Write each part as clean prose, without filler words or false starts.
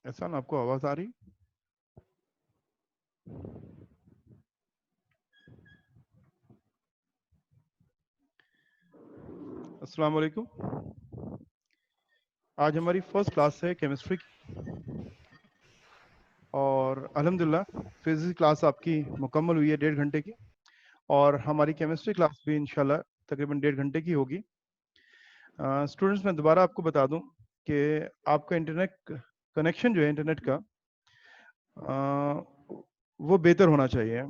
ऐसा ना, आपको आवाज आ रही? अस्सलाम वालेकुम। आज हमारी फर्स्ट क्लास है केमिस्ट्री की और अल्हम्दुलिल्लाह फिजिक्स क्लास आपकी मुकम्मल हुई है 1.5 घंटे की। और हमारी केमिस्ट्री क्लास भी इंशाल्लाह तकरीबन 1.5 घंटे की होगी। स्टूडेंट्स, मैं दोबारा आपको बता दूं कि आपका इंटरनेट कनेक्शन जो है इंटरनेट का वो बेहतर होना चाहिए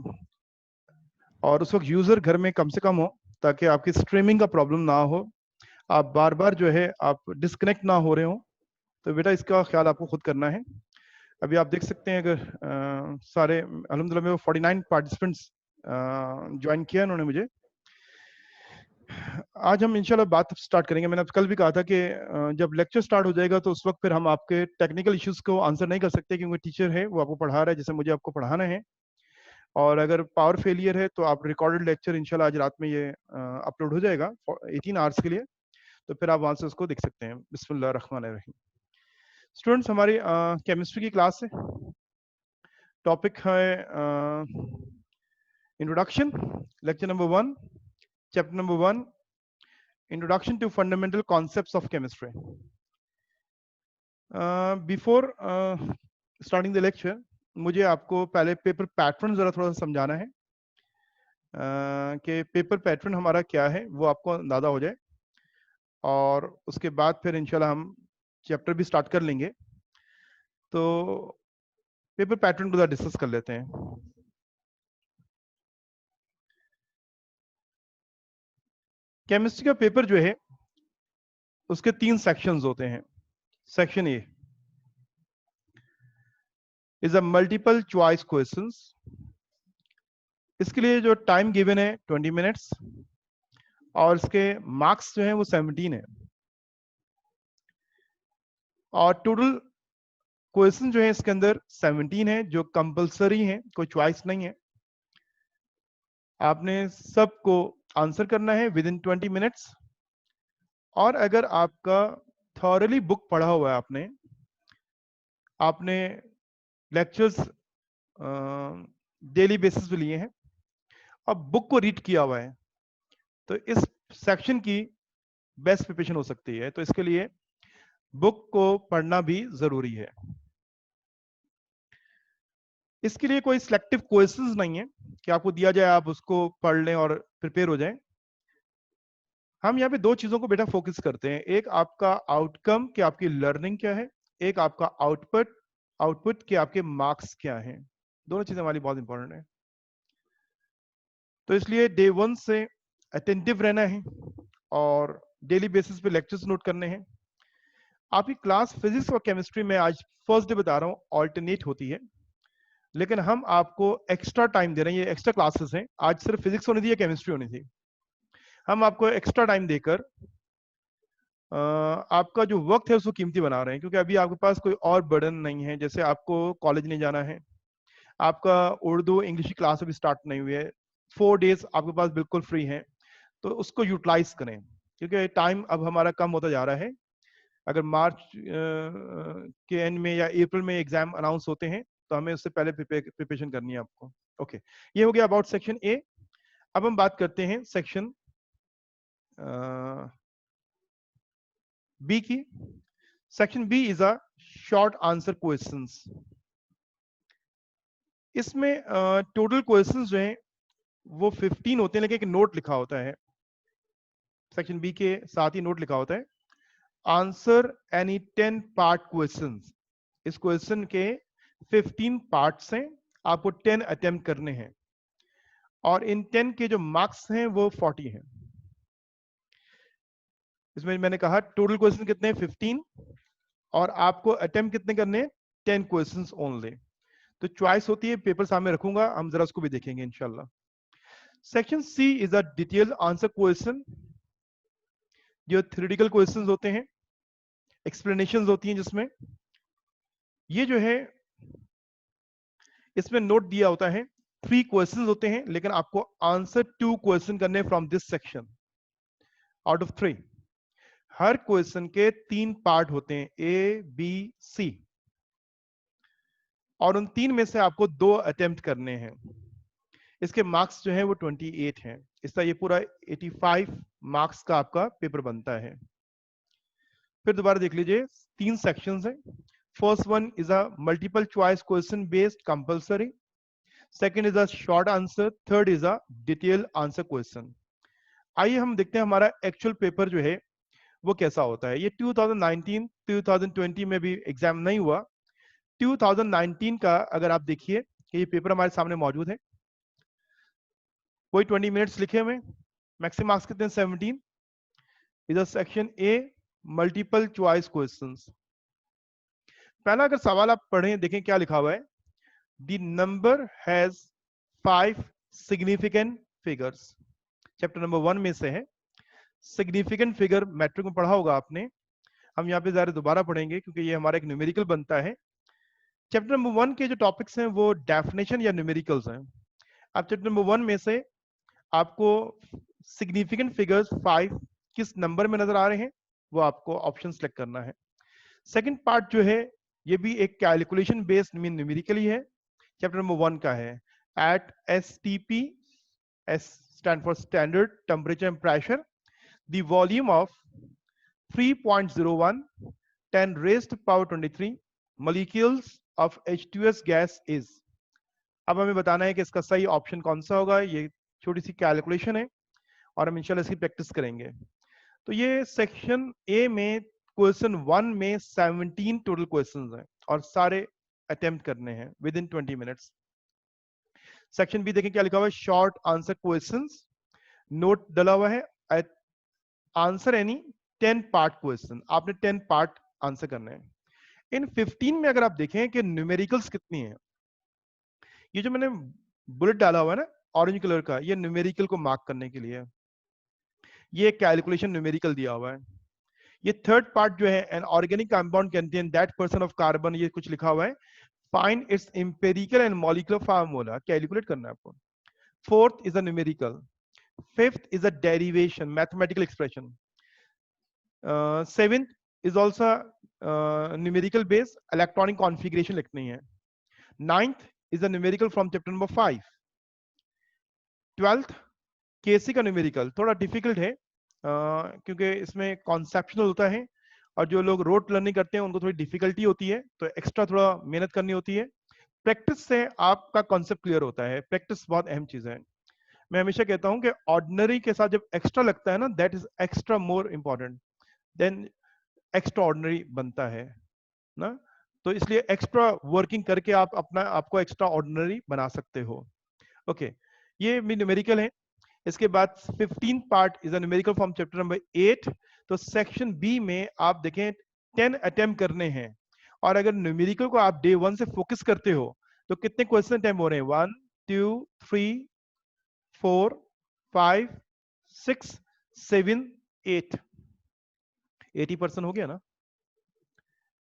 और उस वक्त यूज़र घर में कम से कम हो ताकि आपकी स्ट्रीमिंग का प्रॉब्लम ना हो, आप बार बार जो है आप डिस्कनेक्ट ना हो रहे हो। तो बेटा इसका ख्याल आपको खुद करना है। अभी आप देख सकते हैं अगर सारे अल्हम्दुलिल्लाह में 49 पार्टिसिपेंट्स ज्वाइन किया उन्होंने मुझे। आज हम इंशाल्लाह बात स्टार्ट करेंगे। मैंने कल भी कहा था कि जब लेक्चर स्टार्ट हो जाएगा तो उस वक्त फिर हम आपके टेक्निकल इश्यूज को आंसर नहीं कर सकते क्योंकि टीचर है वो आपको पढ़ा रहा है जैसे मुझे आपको पढ़ाना है। और अगर पावर फेलियर है तो आप रिकॉर्डेड लेक्चर इंशाल्लाह आज रात में ये अपलोड हो जाएगा 18 आवर्स के लिए, तो फिर आप वहां से उसको देख सकते हैं। बिस्मिल्लाह रहमान रहीम। स्टूडेंट्स, हमारी केमिस्ट्री की क्लास है। टॉपिक है introduction, lecture number 1, chapter number 1, introduction to fundamental concepts of chemistry. Before starting the lecture मुझे आपको पहले पेपर पैटर्न जरा थोड़ा सा समझाना है कि पेपर पैटर्न हमारा क्या है, वो आपको अंदाजा हो जाए और उसके बाद फिर इंशाल्लाह हम चैप्टर भी स्टार्ट कर लेंगे। तो पेपर पैटर्न को डिस्कस कर लेते हैं। केमिस्ट्री का पेपर जो है उसके 3 सेक्शंस होते हैं। Section A is a multiple choice questions. इसके लिए जो टाइम गिवन है 20 मिनट्स और इसके मार्क्स जो है वो 17 है। और टोटल क्वेश्चन जो है इसके अंदर 17 है जो कंपलसरी है, कोई चॉइस नहीं है। आपने सबको आंसर करना है विद इन 20 मिनट्स। और अगर आपका थॉरली बुक पढ़ा हुआ है, आपने आपने लेक्चर्स डेली बेसिस पे लिए हैं और बुक को रीड किया हुआ है, तो इस सेक्शन की बेस्ट प्रिपरेशन हो सकती है। तो इसके लिए बुक को पढ़ना भी जरूरी है। इसके लिए कोई सिलेक्टिव क्वेश्चंस नहीं है कि आपको दिया जाए आप उसको पढ़ लें और प्रिपेयर हो जाएं। हम यहाँ पे 2 चीजों को बेटा फोकस करते हैं, एक आपका आउटकम कि आपकी लर्निंग क्या है, एक आपका आउटपुट आउटपुट कि आपके मार्क्स क्या हैं। दोनों चीजें हमारी बहुत इंपॉर्टेंट है। तो इसलिए डे 1 से अटेंटिव रहना है और डेली बेसिस पे लेक्चर्स नोट करने हैं। आपकी क्लास फिजिक्स और केमिस्ट्री में आज फर्स्ट डे बता रहा हूँ ऑल्टरनेट होती है, लेकिन हम आपको एक्स्ट्रा टाइम दे रहे हैं। ये एक्स्ट्रा क्लासेस हैं, आज सिर्फ फिजिक्स होनी थी या केमिस्ट्री होनी थी। हम आपको एक्स्ट्रा टाइम देकर आपका जो वक्त है उसको कीमती बना रहे हैं, क्योंकि अभी आपके पास कोई और बर्डन नहीं है। जैसे आपको कॉलेज नहीं जाना है, आपका उर्दू इंग्लिश की क्लास अभी स्टार्ट नहीं हुई है, 4 डेज आपके पास बिल्कुल फ्री है, तो उसको यूटिलाइज करें क्योंकि टाइम अब हमारा कम होता जा रहा है। अगर मार्च के एंड में या अप्रैल में एग्जाम अनाउंस होते हैं तो हमें उससे पहले प्रिपरेशन करनी है आपको। ओके, ये हो गया अबाउट सेक्शन ए। अब हम बात करते हैं सेक्शन बी की। Section B is a short answer questions. इसमें टोटल क्वेश्चंस जो हैं वो 15 होते हैं, लेकिन एक नोट लिखा होता है। सेक्शन बी के साथ ही नोट लिखा होता है, आंसर एनी 10 पार्ट क्वेश्चंस। इस क्वेश्चन के 15 पार्ट्स हैं, आपको 10 अटेम्प्ट करने हैं और इन 10 के जो मार्क्स हैं वो 40 हैं। इसमें मैंने कहा टोटल क्वेश्चन कितने हैं 15 और आपको अटेम्प्ट कितने करने हैं 10 क्वेश्चंस ओनली। तो चॉइस होती है, पेपर सामने रखूंगा, हम जरा उसको भी देखेंगे इंशाल्लाह। Section C is a detail answer question. जो थ्योरेटिकल क्वेश्चंस होते हैं, एक्सप्लेनेशंस होती हैं जिसमें ये जो है इसमें नोट दिया होता है 3 क्वेश्चंस होते हैं, लेकिन आपको आंसर 2 क्वेश्चन करने from this section out of 3। Her question के 3 पार्ट होते हैं, ए बी सी। और उन 3 में से आपको 2 अटेम्प्ट करने हैं। इसके मार्क्स जो है वो 28 हैं। इसका ये पूरा 85 मार्क्स का आपका पेपर बनता है। फिर दोबारा देख लीजिए, 3 सेक्शंस हैं। First one is a multiple choice question based compulsory, second is a short answer, third is a detail answer question. आइए हम देखते हैं हमारा एक्चुअल पेपर जो है वो कैसा होता है। ये 2019 2020 में भी एग्जाम नहीं हुआ। 2019 का अगर आप देखिए कि ये पेपर हमारे सामने मौजूद है, कोई 20 मिनट्स लिखे हुए, मैक्सिमम मार्क्स कितने 17। इधर section A multiple choice questions. पहला अगर सवाल आप पढ़ें, देखें क्या लिखा हुआ है। The number has 5 significant figures. Chapter number 1 में से है। सिग्निफिकेंट फिगर मैट्रिक में पढ़ा होगा आपने, हम यहाँ पे ज़रा दोबारा पढ़ेंगे क्योंकि ये हमारा एक न्यूमेरिकल बनता है। चैप्टर नंबर 1 के जो टॉपिक्स हैं वो डेफिनेशन या न्यूमेरिकल्स हैं। अब चैप्टर नंबर 1 में से आपको सिग्निफिकेंट फिगर्स 5 किस नंबर में नजर आ रहे हैं वो आपको ऑप्शन सेलेक्ट करना है। सेकंड पार्ट जो है ये भी एक कैलकुलेशन बेस्ड मीन न्यूमेरिकली है, चैप्टर नंबर 1 का है। At STP, S stand for standard temperature and pressure, the volume of 3.01 10 raised to power 23 molecules of H2S gas is। अब हमें बताना है कि इसका सही ऑप्शन कौन सा होगा। ये छोटी सी कैलकुलेशन है और हम इंशाल्लाह इसकी प्रैक्टिस करेंगे। तो ये सेक्शन ए में क्वेश्चन 1 में 17 टोटल क्वेश्चंस हैं और सारे अटेम्प्ट करने हैं within 20 minutes. Section B देखें क्या लिखा हुआ है, शॉर्ट आंसर क्वेश्चंस। नोट डला हुआ है, आंसर एनी 10 पार्ट क्वेश्चन, आपने 10 पार्ट आंसर करने हैं। इन 15 में अगर आप देखें कि न्यूमेरिकल्स कितनी है, ये जो मैंने बुलेट डाला हुआ है ना ऑरेंज कलर का, ये न्यूमेरिकल को मार्क करने के लिए है। ये कैलकुलेशन न्यूमेरिकल दिया हुआ है। ये थर्ड पार्ट जो है, an organic compound contain that percent of carbon, ये कुछ लिखा हुआ है। Find its empirical and molecular formula, calculate करना है आपको। Fourth is a numerical, fifth is a derivation mathematical expression, seventh is also numerical base electronic configuration लिखनी है। Ninth is a numerical from chapter number 5। Twelfth KC का numerical थोड़ा difficult है क्योंकि इसमें कॉन्सेप्शनल होता है और जो लोग रोड लर्निंग करते हैं उनको थोड़ी डिफिकल्टी होती है, तो एक्स्ट्रा थोड़ा मेहनत करनी होती है। प्रैक्टिस से आपका कॉन्सेप्ट क्लियर होता है, प्रैक्टिस बहुत अहम चीज है। मैं हमेशा कहता हूं कि ऑर्डिनरी के साथ जब एक्स्ट्रा लगता है ना, that is extra more important than extraordinary बनता है ना। तो इसलिए एक्स्ट्रा वर्किंग करके आप अपना आपको एक्स्ट्रा ऑर्डिनरी बना सकते हो। ओके, ये भी न्यूमेरिकल है। इसके बाद 15 part is a numerical from chapter number 8। तो सेक्शन बी में आप देखें 10 अटेम्प्ट करने हैं और अगर न्यूमेरिकल को आप डे 1 से फोकस करते हो तो कितने क्वेश्चन अटेम्प्ट हो रहे हैं, 1 2 3 4 5 6 7 8, 80% हो गया ना।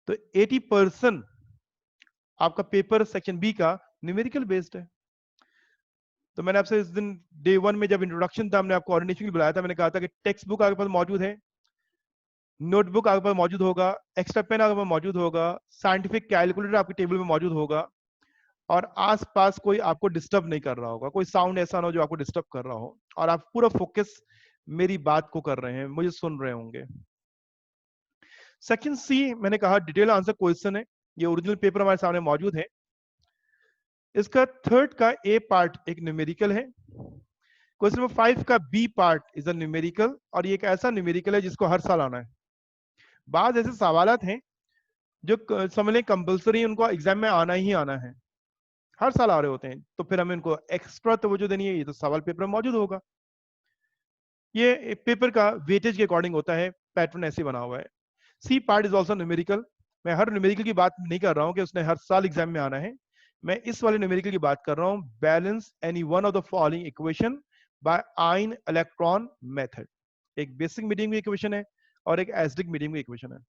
तो 80% आपका पेपर सेक्शन बी का न्यूमेरिकल बेस्ड है। तो मैंने आपसे इस दिन डे 1 में जब इंट्रोडक्शन था, हमने आपको ओरिएंटेशन के लिए बुलाया था, मैंने कहा था कि टेक्स्ट बुक आपके पास मौजूद है, नोटबुक आपके पास मौजूद होगा, एक्स्ट्रा पेन आपके पास मौजूद होगा, साइंटिफिक कैलकुलेटर आपकी टेबल में मौजूद होगा और आसपास कोई आपको डिस्टर्ब नहीं कर रहा होगा, कोई साउंड ऐसा ना हो जो आपको डिस्टर्ब कर रहा हो और आप पूरा फोकस मेरी बात को कर रहे हैं, मुझे सुन रहे होंगे। सेक्शन सी मैंने कहा डिटेल आंसर क्वेश्चन है, ये ओरिजिनल पेपर हमारे सामने मौजूद है। इसका थर्ड का ए पार्ट एक न्यूमेरिकल है। क्वेश्चन नंबर 5 का B part is a numerical और ये एक ऐसा न्यूमेरिकल है जिसको हर साल आना है। बाद ऐसे सवालात हैं जो समझ लें कंपल्सरी, उनको एग्जाम में आना ही आना है, हर साल आ रहे होते हैं, तो फिर हमें उनको एक्स्ट्रा तवज्जो देनी है। ये तो सवाल पेपर में मौजूद होगा। ये पेपर का वेटेज के अकॉर्डिंग होता है, पैटर्न ऐसे बना हुआ है। C part is also numerical. मैं हर न्यूमेरिकल की बात नहीं कर रहा हूँ कि उसने हर साल एग्जाम में आना है, मैं इस वाले न्यूमेरिकल की बात कर रहा हूँ, balance any one of the following equation by ion electron method. एक बेसिक मीडियम की इक्वेशन है और एक एसिडिक मीडियम की इक्वेशन है।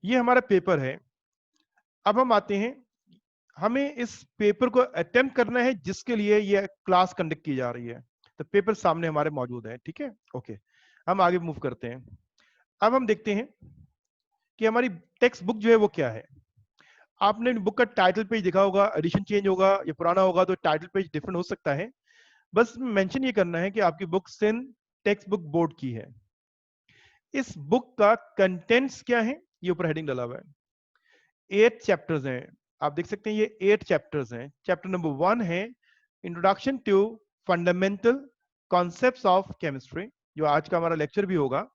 ये हमारा पेपर है। अब हम आते हैं, हमें इस पेपर को अटेम्प्ट करना है जिसके लिए ये क्लास कंडक्ट की जा रही है। तो पेपर सामने हमारे मौजूद है, ठीक है। ओके, हम आगे मूव करते हैं। अब हम देखते हैं कि हमारी टेक्स्ट बुक जो है वो क्या है। आपने बुक का टाइटल पेज देखा होगा, एडिशन चेंज होगा या पुराना होगा तो टाइटल पेज डिफरेंट हो सकता है। बस मेंशन ये करना है कि आपकी बुक सिन टेक्स्ट बुक बोर्ड की है। इस बुक का कंटेंट्स क्या है, ये ऊपर हेडिंग डाला हुआ है। 8 चैप्टर्स हैं, आप देख सकते हैं ये 8 चैप्टर्स हैं। चैप्टर नंबर 1 है introduction to fundamental concepts of chemistry, जो आज का हमारा लेक्चर भी होगा।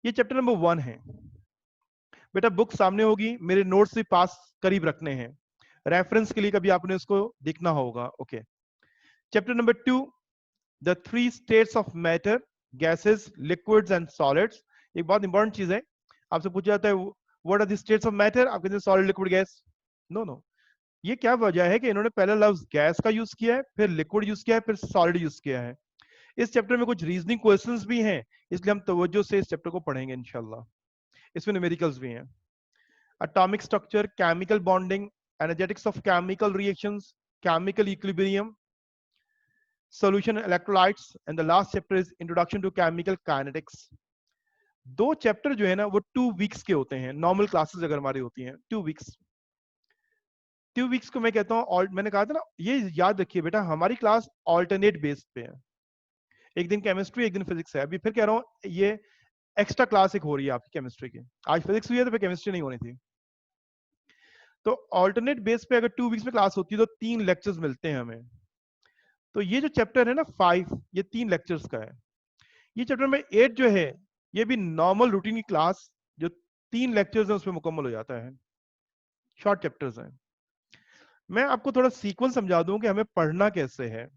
ये चैप्टर नंबर 1 है। बेटा बुक सामने होगी, मेरे नोट्स भी पास करीब रखने हैं, रेफरेंस के लिए कभी आपने उसको देखना होगा। Okay, chapter number 2, the 3 states of matter, gases, liquids and solids. एक बहुत इंपॉर्टेंट चीज है, आपसे पूछा जाता है what are the states of matter, आप कहते हैं solid, liquid, gas. No no, ये क्या वजह है कि इन्होंने पहला लफ्ज गैस का यूज किया है, फिर लिक्विड यूज किया है, फिर सॉलिड यूज किया है। इस चैप्टर में कुछ रीजनिंग क्वेश्चंस भी हैं, इसलिए हम तवज्जो से इस चैप्टर को पढ़ेंगे इंशाल्लाह। इसमें न्यूमेरिकल्स भी हैं। atomic structure, chemical bonding, energetics of chemical reactions, chemical equilibrium, solution electrolytes, and the last chapter is introduction to chemical kinetics. दो चैप्टर जो है ना वो 2 वीक्स के होते हैं, नॉर्मल क्लासेस अगर हमारी होती हैं 2 वीक्स। 2 वीक्स को मैं कहता हूँ, और मैंने कहा था ना, ये याद रखिए बेटा, हमारी क्लास ऑल्टरनेट बेस्ड पे है। एक दिन केमिस्ट्री, एक दिन फिजिक्स है। अभी फिर कह रहा हूँ, ये एक्स्ट्रा क्लास एक हो रही है आपकी केमिस्ट्री की। आज फिजिक्स हुई है तो फिर केमिस्ट्री नहीं होनी थी। तो ऑल्टरनेट बेस पे अगर 2 वीक्स में क्लास होती है तो 3 लेक्चर्स मिलते हैं हमें। तो ये जो चैप्टर है ना 5, ये 3 लेक्चर्स का है। ये चैप्टर नंबर 8 जो है, ये भी नॉर्मल रूटीन की क्लास जो 3 लेक्चर्स है उसमें मुकम्मल हो जाता है। शॉर्ट चैप्टर्स हैं। मैं आपको थोड़ा सीक्वेंस समझा दूं कि हमें पढ़ना कैसे है।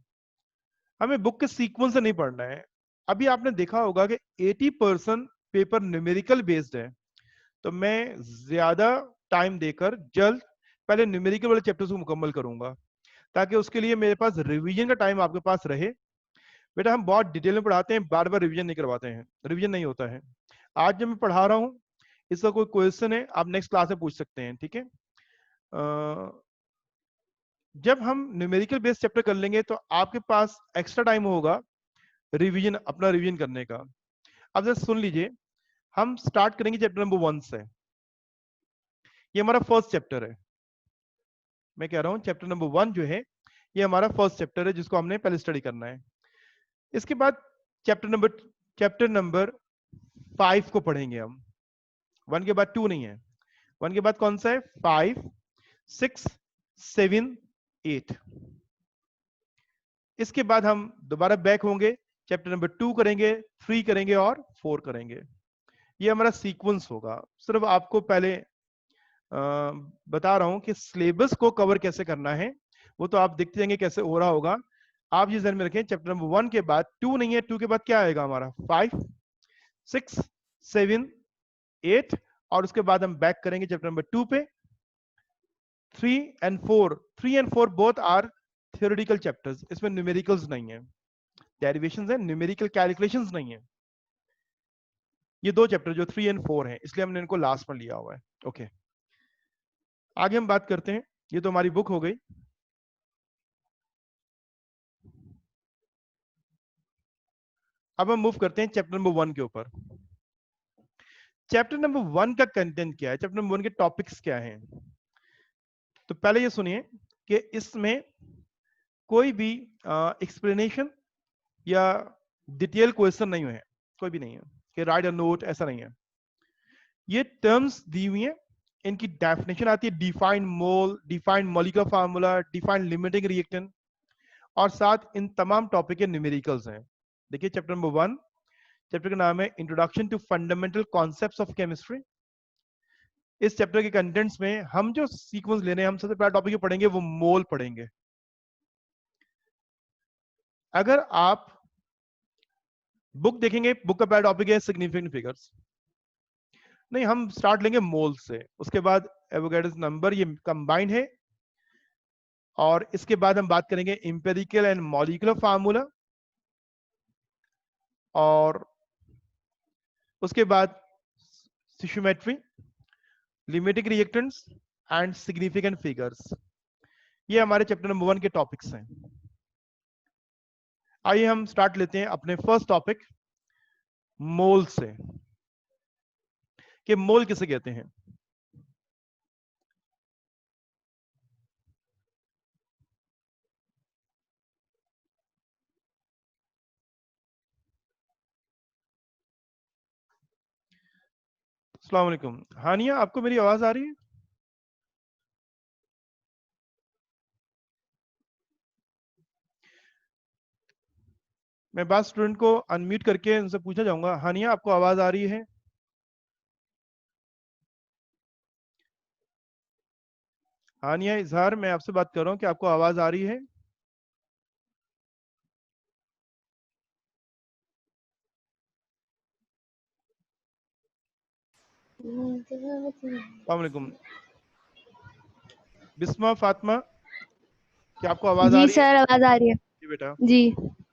हमें बुक के सीक्वेंस से नहीं पढ़ना है। अभी आपने देखा होगा कि 80% पेपर न्यूमेरिकल बेस्ड है, तो मैं ज्यादा टाइम देकर जल्द पहले न्यूमेरिकल वाले चैप्टर्स को मुकम्मल करूंगा, ताकि उसके लिए मेरे पास रिवीजन का टाइम आपके पास रहे। बेटा हम बहुत डिटेल में पढ़ाते हैं, बार बार रिवीजन नहीं करवाते हैं, रिवीजन नहीं होता है। आज जब मैं पढ़ा रहा हूँ, इसका कोई क्वेश्चन है आप नेक्स्ट क्लास में पूछ सकते हैं, ठीक है। जब हम न्यूमेरिकल बेस्ड चैप्टर कर लेंगे तो आपके पास एक्स्ट्रा टाइम होगा रिवीजन, अपना रिवीजन करने का। अब जरा सुन लीजिए, हम स्टार्ट करेंगे चैप्टर नंबर 1 से। ये हमारा फर्स्ट चैप्टर है। मैं कह रहा हूँ चैप्टर नंबर 1 जो है, ये हमारा फर्स्ट चैप्टर है जिसको हमने पहले स्टडी करना है। इसके बाद चैप्टर नंबर 5 को पढ़ेंगे हम। 1 के बाद 2 नहीं है, 1 के बाद कौन सा है? 5, 6, 7, 8। इसके बाद हम दोबारा बैक होंगे, चैप्टर नंबर 2 करेंगे, 3 करेंगे और 4 करेंगे। ये हमारा सीक्वेंस होगा। सिर्फ आपको पहले बता रहा हूं कि सिलेबस को कवर कैसे करना है, वो तो आप देखते जाएंगे कैसे हो रहा होगा। आप ये ध्यान में रखें, चैप्टर नंबर 1 के बाद 2 नहीं है, 2 के बाद क्या आएगा हमारा? 5, 6, 7, 8, और उसके बाद हम बैक करेंगे चैप्टर नंबर 2 पे। 3 and 4 both are theoretical chapters, इसमें न्यूमेरिकल्स नहीं है, डेरिवेशंस है, न्यूमेरिकल कैलकुलेशंस नहीं है। ये दो चैप्टर जो 3 एंड 4 हैं, इसलिए हमने इनको लास्ट में लिया हुआ है। ओके, आगे हम बात करते हैं। ये तो हमारी बुक हो गई। अब हम मूव करते हैं चैप्टर नंबर 1 के ऊपर। चैप्टर नंबर 1 का कंटेंट क्या है, चैप्टर नंबर 1 के टॉपिक्स क्या हैं? तो पहले ये सुनिए कि इसमें कोई भी एक्सप्लेनेशन या डिटेल क्वेश्चन नहीं है, कोई भी नहीं है कि राइट अ नोट, ऐसा नहीं है। ये टर्म्स दी हुई हैं, इनकी डेफिनेशन आती है, defined mole, defined molecular formula, defined limiting reactant, और साथ इन तमाम टॉपिक के न्यूमेरिकल्स हैं। देखिए चैप्टर नंबर 1, चैप्टर का नाम है introduction to fundamental concepts of chemistry. इस चैप्टर के कंटेंट्स में हम जो सीक्वेंस लेने हैं, हम सबसे पहला टॉपिक पढ़ेंगे वो मोल पढ़ेंगे। अगर आप बुक देखेंगे, बुक का पहला टॉपिक है सिग्निफिकेंट फिगर्स। नहीं, हम स्टार्ट लेंगे मोल से, उसके बाद एवोगाड्रोस नंबर, ये कंबाइंड है, और इसके बाद हम बात करेंगे इंपेरिकल एंड मॉलिक्यूलर फार्मूला, और उसके बाद stoichiometry, limiting reactants and significant figures. ये हमारे चैप्टर नंबर 1 के टॉपिक्स हैं। आइए हम स्टार्ट लेते हैं अपने फर्स्ट टॉपिक मोल से, कि मोल किसे कहते हैं। अस्सलाम वालेकुम। हानिया, आपको मेरी आवाज आ रही है? मैं बात स्टूडेंट को अनम्यूट करके उनसे पूछना चाहूंगा। हानिया, आपको आवाज आ रही है? हानिया इजहार, मैं आपसे बात कर रहा हूँ कि आपको आवाज आ रही है? अस्सलाम वालेकुम। बिस्मा फातिमा, क्या आपको आवाज आ जी रही है? सर, आवाज आ रही है। जी बेटा। जी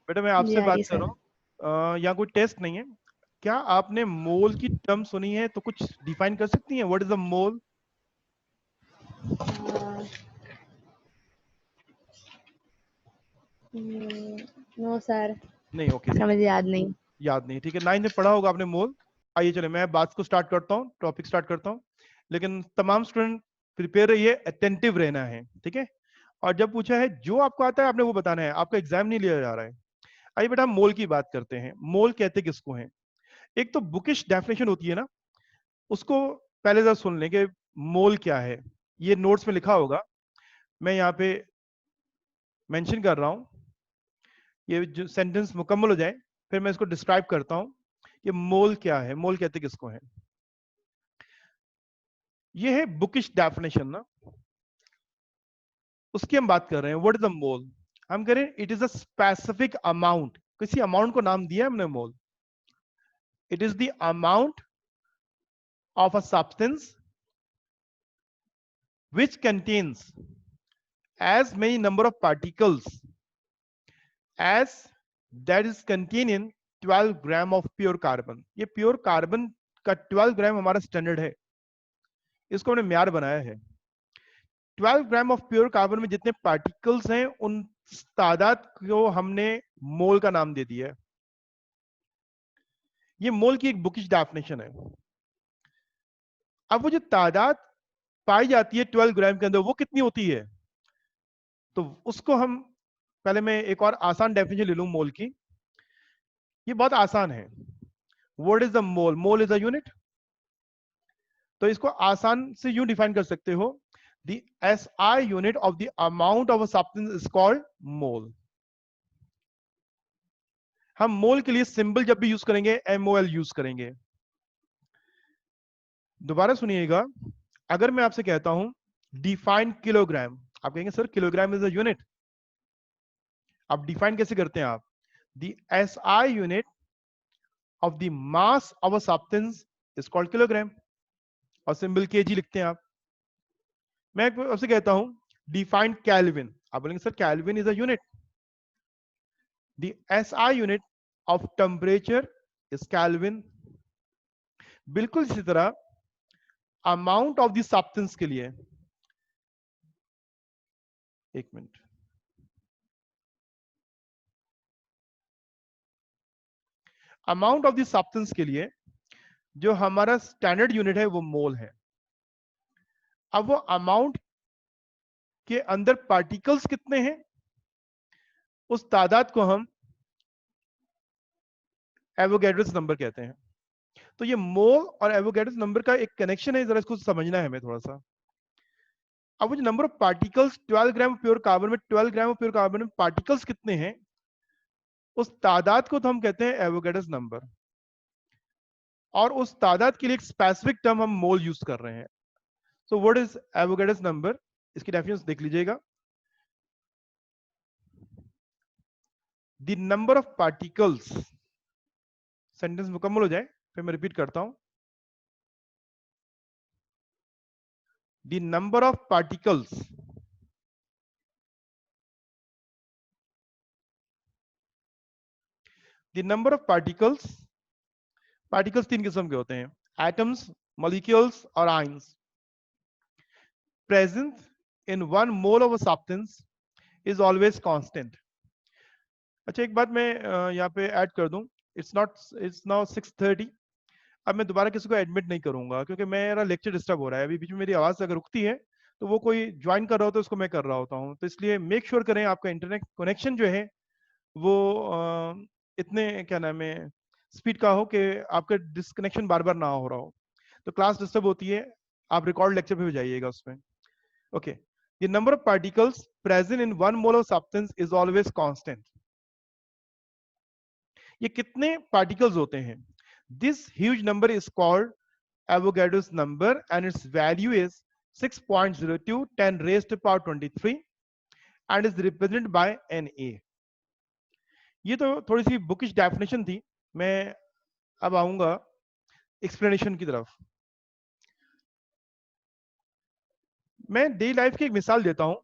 बेटा मैं जी आपसे आ रही बात है कर सर। रहा हूँ, यहाँ कोई टेस्ट नहीं है। क्या आपने मोल की टर्म सुनी है? तो कुछ डिफाइन कर सकती हैं, what is the mole? No sir, नहीं, ओके इसका ठीक है। मुझे याद नहीं। याद नहीं, ठीक है। 9th में पढ़ा होगा आपने मोल। आइए चले, मैं बात को स्टार्ट करता हूँ, टॉपिक स्टार्ट करता हूँ। लेकिन तमाम स्टूडेंट प्रिपेयर रहिए, अटेंटिव रहना है, ठीक है। और जब पूछा है जो आपको आता है आपने वो बताना है, आपका एग्जाम नहीं लिया जा रहा है। आइए बेटा, हम मोल की बात करते हैं। मोल कहते किसको हैं? एक तो बुकिश डेफिनेशन होती है ना, उसको पहले जरा सुन लें कि मोल क्या है। ये नोट्स में लिखा होगा, मैं यहाँ पे मेंशन कर रहा हूँ। ये जो सेंटेंस मुकम्मल हो जाए फिर मैं इसको डिस्क्राइब करता हूँ कि मोल क्या है, मोल कहते किसको है। ये है बुकिश डेफिनेशन ना, उसकी हम बात कर रहे हैं। What is the mole? हम कह रहे हैं it is a specific amount, किसी अमाउंट को नाम दिया है हमने mole. It is the amount of a substance which contains as many number of particles as that is contained in 12 gram of pure carbon. ये प्योर कार्बन का 12 ग्राम हमारा standard है, इसको हमने म्यार बनाया है। 12 ग्राम ऑफ प्योर कार्बन में जितने पार्टिकल्स हैं उन तादाद को हमने मोल का नाम दे दिया है। ये मोल की एक बुकिश डेफिनेशन है। अब वो जो तादाद पाई जाती है 12 ग्राम के अंदर वो कितनी होती है? तो उसको हम पहले मैं एक और आसान डेफिनेशन ले लूं मोल की। ये बहुत आसान है। What is the mole? Mole is a unit. तो इसको आसान से यूं डिफाइन कर सकते हो, the SI unit of the amount of a substance is called mole. हम मोल के लिए सिंबल जब भी यूज करेंगे एमओएल यूज करेंगे। दोबारा सुनिएगा, अगर मैं आपसे कहता हूं डिफाइन किलोग्राम, आप कहेंगे sir kilogram is a unit. आप डिफाइन कैसे करते हैं? आप the SI unit of the mass of a substance is called kilogram, और सिंबल केजी लिखते हैं आप। मैं आपसे कहता हूं डिफाइन केल्विन, आप बोलेंगे sir kelvin is a unit. The SI unit of temperature is kelvin. बिल्कुल इसी तरह अमाउंट ऑफ द सब्सटेंस के लिए, एक minute, amount of the substance के लिए जो हमारा स्टैंडर्ड यूनिट है वो मोल है। अब वो अमाउंट के अंदर पार्टिकल्स कितने हैं उस तादाद को हम एवोगैड्रोस नंबर कहते हैं। तो ये मोल और एवोगैड्रोस नंबर का एक कनेक्शन है, जरा इसको समझना है हमें थोड़ा सा। अब वो जो number of particles 12 gram pure carbon में, 12 ग्राम प्योर कार्बन में पार्टिकल्स कितने हैं उस तादाद को तो हम कहते हैं एवोगैड्रोस नंबर। और उस तादाद के लिए एक स्पेसिफिक टर्म हम मोल यूज कर रहे हैं। So what is Avogadro's number? इसकी डेफिनेशन देख लीजिएगा। The number of particles, sentence मुकम्मल हो जाए फिर मैं रिपीट करता हूं। The number of particles the number of particles, particles तीन किस्म के होते हैं, एटम्स, मॉलिक्यूल्स और ions, present in one mole of a substance is always constant. अच्छा एक बात मैं यहाँ पे ऐड कर दूं, इट्स नाउ 6:30। अब मैं दोबारा किसी को एडमिट नहीं करूंगा क्योंकि मेरा लेक्चर डिस्टर्ब हो रहा है। अभी बीच में मेरी आवाज अगर रुकती है तो वो कोई ज्वाइन कर रहा होता है, उसको मैं कर रहा होता हूँ। तो इसलिए मेक श्योर करें आपका इंटरनेट कनेक्शन जो है वो इतने क्या नाम है स्पीड का हो कि आपका डिस्कनेक्शन बार बार ना हो रहा हो। तो क्लास डिस्टर्ब होती है, आप रिकॉर्ड लेक्चर पे भी जाइएगा उसमें। Okay, the number of particles present in 1 mole of substance is always constant. ये कितने पार्टिकल्स होते हैं? This huge number is called Avogadro's number and its value is 6.02 10 raised to power 23 and is represented by Na। ये तो थोड़ी सी bookish definition थी, मैं अब आऊंगा एक्सप्लेनेशन की तरफ। मैं डेली लाइफ की एक मिसाल देता हूं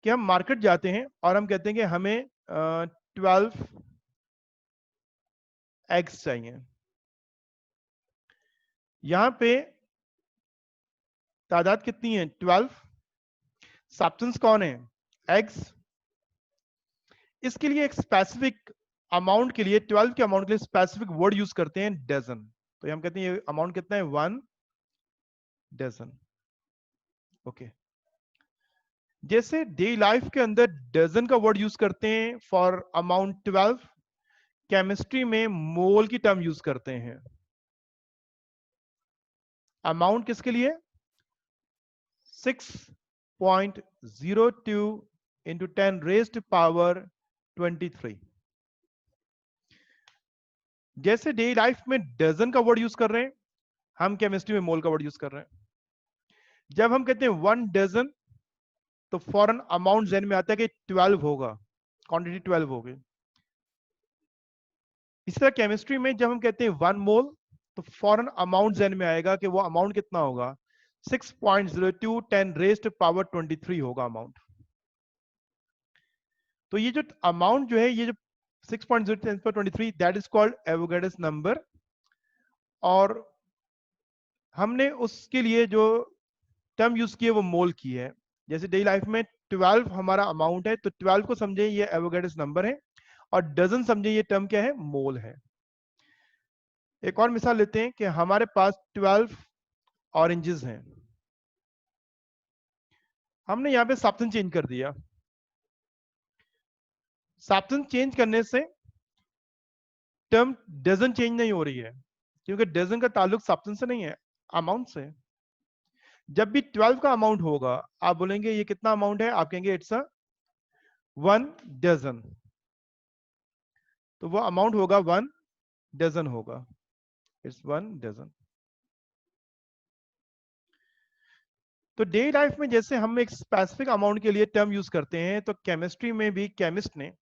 कि हम मार्केट जाते हैं और हम कहते हैं कि हमें 12 एग्स चाहिए। यहां पे तादाद कितनी है? 12। सब्सटेंस कौन है? एग्स। इसके लिए एक स्पेसिफिक अमाउंट के लिए, 12 के अमाउंट के लिए स्पेसिफिक वर्ड यूज करते हैं, डजन। तो हम कहते हैं ये अमाउंट कितना है? 1 डजन। ओके, जैसे डे लाइफ के अंदर डजन का वर्ड यूज करते हैं फॉर अमाउंट 12, केमिस्ट्री में मोल की टर्म यूज करते हैं। अमाउंट किसके लिए? 6.02 इंटू 10 रेज्ड पावर 23। जैसे डे लाइफ में डजन का वर्ड यूज कर रहे हैं, हम केमिस्ट्री में मोल का वर्ड यूज कर रहे हैं। जब हम कहते हैं 1 डजन, तो फॉरन अमाउंट जहन में आता है कि 12 होगा, क्वांटिटी 12 होगी। इसी तरह केमिस्ट्री में जब हम कहते हैं 1 मोल, तो फॉरन अमाउंट जहन में आएगा कि वो अमाउंट कितना होगा? 6.02 10 रेज्ड पावर 23 होगा अमाउंट। तो ये जो अमाउंट जो है, ये जो 6.02 10 power 23, that is called Avogadro's number. और हमने उसके लिए जो टर्म यूज की है वो मोल की है। जैसे डेली लाइफ में 12 हमारा अमाउंट है, तो 12 को समझे ये एवोगाड्रोस नंबर है, और डजन समझे ये टर्म क्या है? मोल है। एक और मिसाल लेते हैं कि हमारे पास 12 ऑरेंजेस हैं। हमने यहां पे सब्सटेंस चेंज कर दिया। सब्सटेंस चेंज करने से टर्म डजन चेंज नहीं हो रही है, क्योंकि डजन का ताल्लुक सब्सटेंस से नहीं है, अमाउंट से। जब भी 12 का अमाउंट होगा, आप बोलेंगे ये कितना अमाउंट है? आप कहेंगे इट्स अ 1 डजन। तो वो अमाउंट होगा 1 डजन होगा, इट्स 1 डजन। तो डे लाइफ में जैसे हम एक स्पेसिफिक अमाउंट के लिए टर्म यूज करते हैं, तो केमिस्ट्री में भी केमिस्ट ने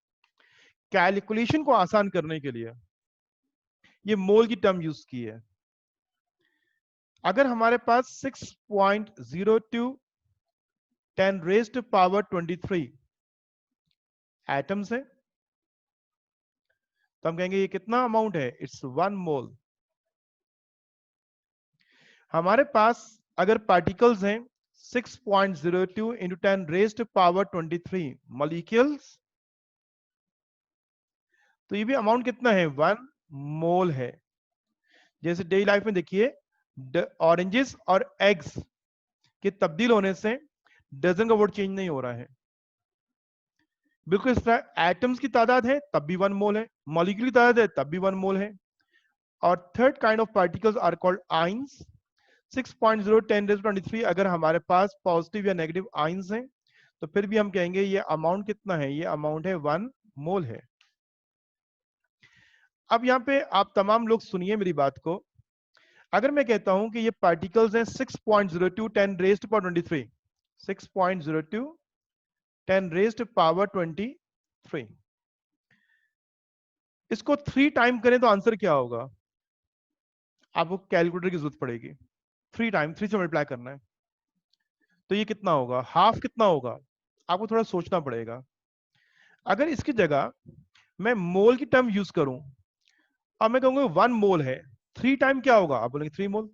कैलकुलेशन को आसान करने के लिए ये मोल की टर्म यूज की है। अगर हमारे पास 6.02 10 रेज्ड पावर 23 एटम्स है, तो हम कहेंगे ये कितना अमाउंट है? इट्स 1 मोल। हमारे पास अगर पार्टिकल्स हैं 6.02 इंटू 10 रेज्ड पावर 23 मॉलिक्यूल्स, तो ये भी अमाउंट कितना है? 1 मोल है। जैसे डेली लाइफ में देखिए, ऑरेंजेस और एग्स के तब्दील होने से डजन का वर्ड चेंज नहीं हो रहा है। बिल्कुल इस तरह एटम्स की तादाद है तब भी 1 मोल है, मॉलिक्यूल की तादाद है तब भी 1 मोल है। और third kind of particles are called ions. 6.0 10 raise to 23 अगर हमारे पास पॉजिटिव या नेगेटिव आइंस हैं, तो फिर भी हम कहेंगे ये अमाउंट कितना है? ये अमाउंट है 1 मोल है। अब यहाँ पे आप तमाम लोग सुनिए मेरी बात को। अगर मैं कहता हूं कि ये पार्टिकल्स हैं 6.02 10 raise to power 23, 6.02 10 raise to power 23, इसको 3 टाइम करें तो आंसर क्या होगा? आपको कैलकुलेटर की जरूरत पड़ेगी। 3 टाइम 3 से मल्टीप्लाई करना है, तो ये कितना होगा? हाफ कितना होगा? आपको थोड़ा सोचना पड़ेगा। अगर इसकी जगह मैं मोल की टर्म यूज करूं और मैं कहूंगा 1 मोल है, 3 टाइम क्या होगा? आप बोलेंगे 3 मोल।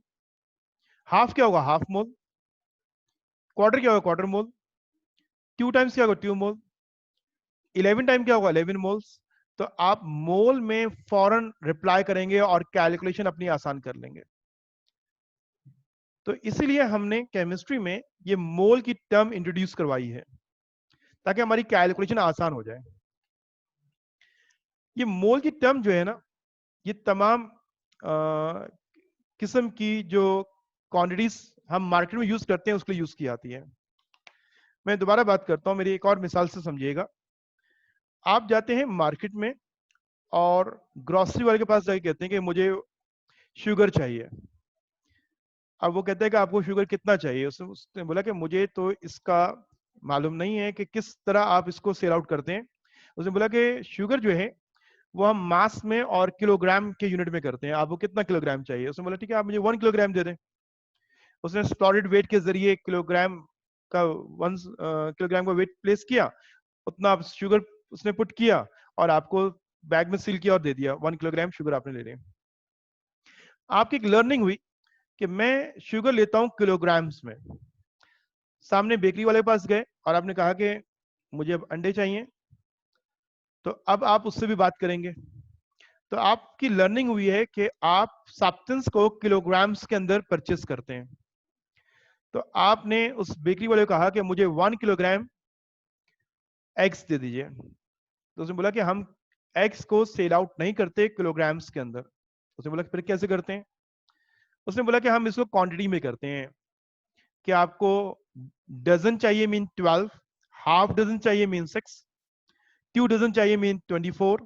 हाफ क्या होगा? Half mole. क्वार्टर क्या होगा? क्वार्टर मोल। 2 टाइम्स क्या होगा? 2 मोल। 11 टाइम क्या होगा? 11 मोल्स। तो आप मोल में फौरन रिप्लाई करेंगे और कैलकुलेशन अपनी आसान कर लेंगे। तो इसीलिए हमने केमिस्ट्री में ये मोल की टर्म इंट्रोड्यूस करवाई है, ताकि हमारी कैलकुलेशन आसान हो जाए। ये मोल की टर्म जो है ना, ये तमाम किस्म की जो क्वांटिटीज हम मार्केट में यूज करते हैं उसके लिए यूज की जाती है। मैं दोबारा बात करता हूं, मेरी एक और मिसाल से समझिएगा। आप जाते हैं मार्केट में और ग्रोसरी वाले के पास जाके कहते हैं कि मुझे शुगर चाहिए। अब वो कहते हैं कि आपको शुगर कितना चाहिए। उसने बोला कि मुझे तो इसका मालूम नहीं है कि किस तरह आप इसको सेल आउट करते हैं। उसने बोला कि शुगर जो है वो हम मास में और किलोग्राम के यूनिट में करते हैं, आपको कितना किलोग्राम चाहिए। उसने बोला ठीक है, आप मुझे 1 किलोग्राम दे दें। उसने स्लॉटेड वेट के जरिए किलोग्राम का 1 किलोग्राम का वेट प्लेस किया, उतना आप शुगर उसने पुट किया और आपको बैग में सील किया और दे दिया, 1 किलोग्राम शुगर आपने ले लिया। आपकी एक लर्निंग हुई कि मैं शुगर लेता हूं किलोग्राम्स में। सामने बेकरी वाले के पास गए और आपने कहा कि मुझे अब अंडे चाहिए, तो अब आप उससे भी बात करेंगे। तो आपकी लर्निंग हुई है कि आप सब्सटेंस को किलोग्राम्स के अंदर परचेस करते हैं। तो आपने उस बेकरी वाले को कहा कि मुझे 1 किलोग्राम एग्स दे दीजिए। तो उसने बोला कि हम एग्स को सेल आउट नहीं करते किलोग्राम्स के अंदर। उसने बोला फिर कैसे करते हैं। उसने बोला कि हम इसको क्वांटिटी में करते हैं, कि आपको डजन चाहिए मीन 12, हाफ डजन चाहिए मीन 6, 2 डजन चाहिए मीन 24।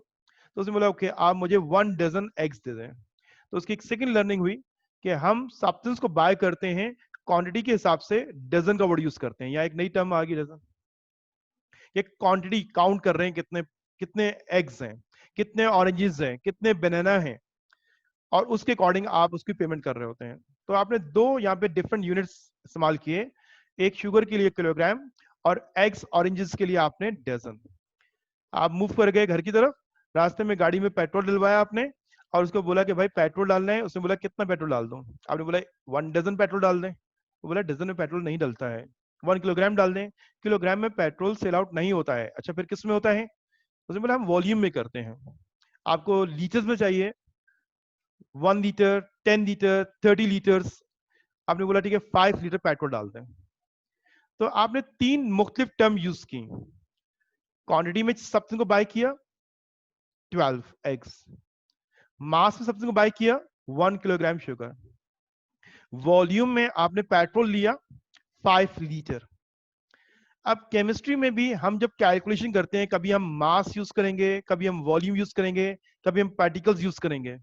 तो उसने बोला ओके आप मुझे 1 डजन एग्स दे दें। तो उसकी एक सेकंड लर्निंग हुई कि हम सब्सटेंस को बाय करते हैं क्वांटिटी के हिसाब से, डजन का वर्ड यूज करते हैं। यहाँ एक नई टर्म आ गई डजन। ये क्वांटिटी काउंट कर रहे हैं कितने कितने एग्स हैं, कितने ऑरेंजेस हैं, कितने बनाना हैं, और उसके अकॉर्डिंग आप उसकी पेमेंट कर रहे होते हैं। तो आपने दो यहाँ पे डिफरेंट यूनिट्स इस्तेमाल किए, एक शुगर के लिए किलोग्राम और एग्स ऑरेंजेस के लिए आपने डजन। आप मूव कर गए घर की तरफ, रास्ते में गाड़ी में पेट्रोल डलवाया आपने और उसको बोला कि भाई पेट्रोल डालना है। उसने बोला कितना पेट्रोल डाल दूं। आपने बोला 1 डजन पेट्रोल डाल दें। वो बोला डजन में पेट्रोल नहीं डलता है, 1 किलोग्राम डाल दें। किलोग्राम में पेट्रोल सेल आउट नहीं होता है। अच्छा फिर किस में होता है। उसने बोला हम वॉल्यूम में करते हैं, आपको लीटर्स में चाहिए, 1 लीटर, 10 लीटर, 30 लीटर्स। आपने बोला ठीक है 5 लीटर पेट्रोल डाल दें। तो आपने तीन मुख्तलिफ टर्म यूज की। क्वांटिटी में सब्सटेंस को बाय किया 12 एग्स, मास में सब्सटेंस को बाय किया 1 किलोग्राम शुगर, वॉल्यूम में आपने पेट्रोल लिया 5 लीटर। अब केमिस्ट्री में भी हम जब कैलकुलेशन करते हैं, कभी हम मास यूज करेंगे, कभी हम वॉल्यूम यूज करेंगे, कभी हम पार्टिकल्स यूज करेंगे।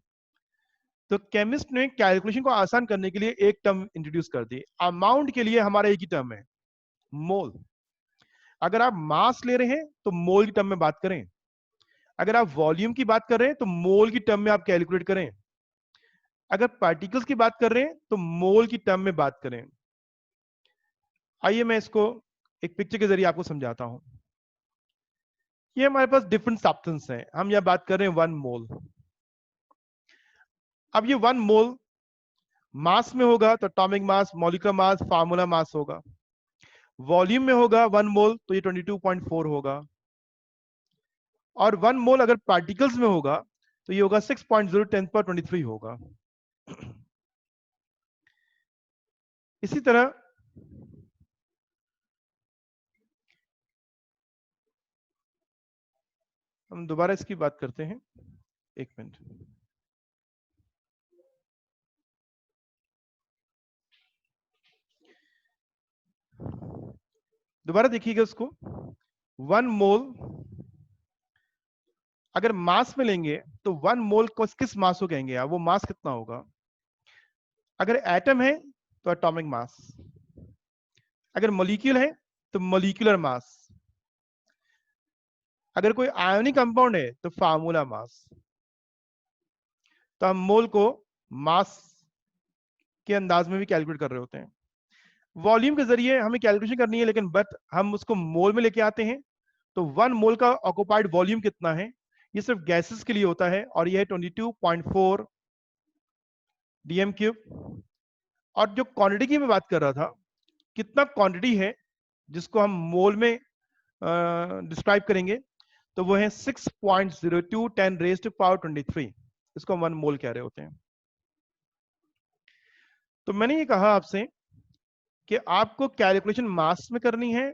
तो केमिस्ट ने कैलकुलेशन को आसान करने के लिए एक टर्म इंट्रोड्यूस कर दी। अमाउंट के लिए हमारा एक ही टर्म है, मोल। अगर आप मास ले रहे हैं तो मोल की टर्म में बात करें, अगर आप वॉल्यूम की बात कर रहे हैं तो मोल की टर्म में आप कैलकुलेट करें, अगर पार्टिकल्स की बात कर रहे हैं तो मोल की टर्म में बात करें। आइए मैं इसको एक पिक्चर के जरिए आपको समझाता हूं। ये हमारे पास डिफरेंट सब्सटेंस हैं, हम यहां बात कर रहे हैं 1 मोल। अब ये 1 मोल मास में होगा तो atomic mass, molecular mass, formula mass होगा। वॉल्यूम में होगा 1 मोल तो ये 22.4 होगा। और 1 मोल अगर पार्टिकल्स में होगा तो ये होगा 6.0 10^23 होगा। इसी तरह हम दोबारा इसकी बात करते हैं, एक मिनट। दोबारा देखिएगा उसको। 1 मोल अगर मास में लेंगे तो 1 मोल को किस मास को कहेंगे आप, वो मास कितना होगा। अगर एटम है तो एटॉमिक मास, अगर मॉलिक्यूल है तो मॉलिक्यूलर मास, अगर कोई आयोनिक कंपाउंड है तो फार्मूला मास। तो हम मोल को मास के अंदाज में भी कैलकुलेट कर रहे होते हैं। वॉल्यूम के जरिए हमें कैलकुलेशन करनी है, लेकिन बट हम उसको मोल में लेके आते हैं। तो 1 मोल का ऑक्युपाइड वॉल्यूम कितना है, ये सिर्फ गैसेस के लिए होता है, और ये है 22.4 dm³। और जो क्वांटिटी की मैं बात कर रहा था, कितना क्वांटिटी है जिसको हम मोल में डिस्क्राइब करेंगे, तो वो है 6.02 10⁻23। इसको हम 1 मोल कह रहे होते हैं। तो मैंने ये कहा आपसे कि आपको कैलकुलेशन मास में करनी है,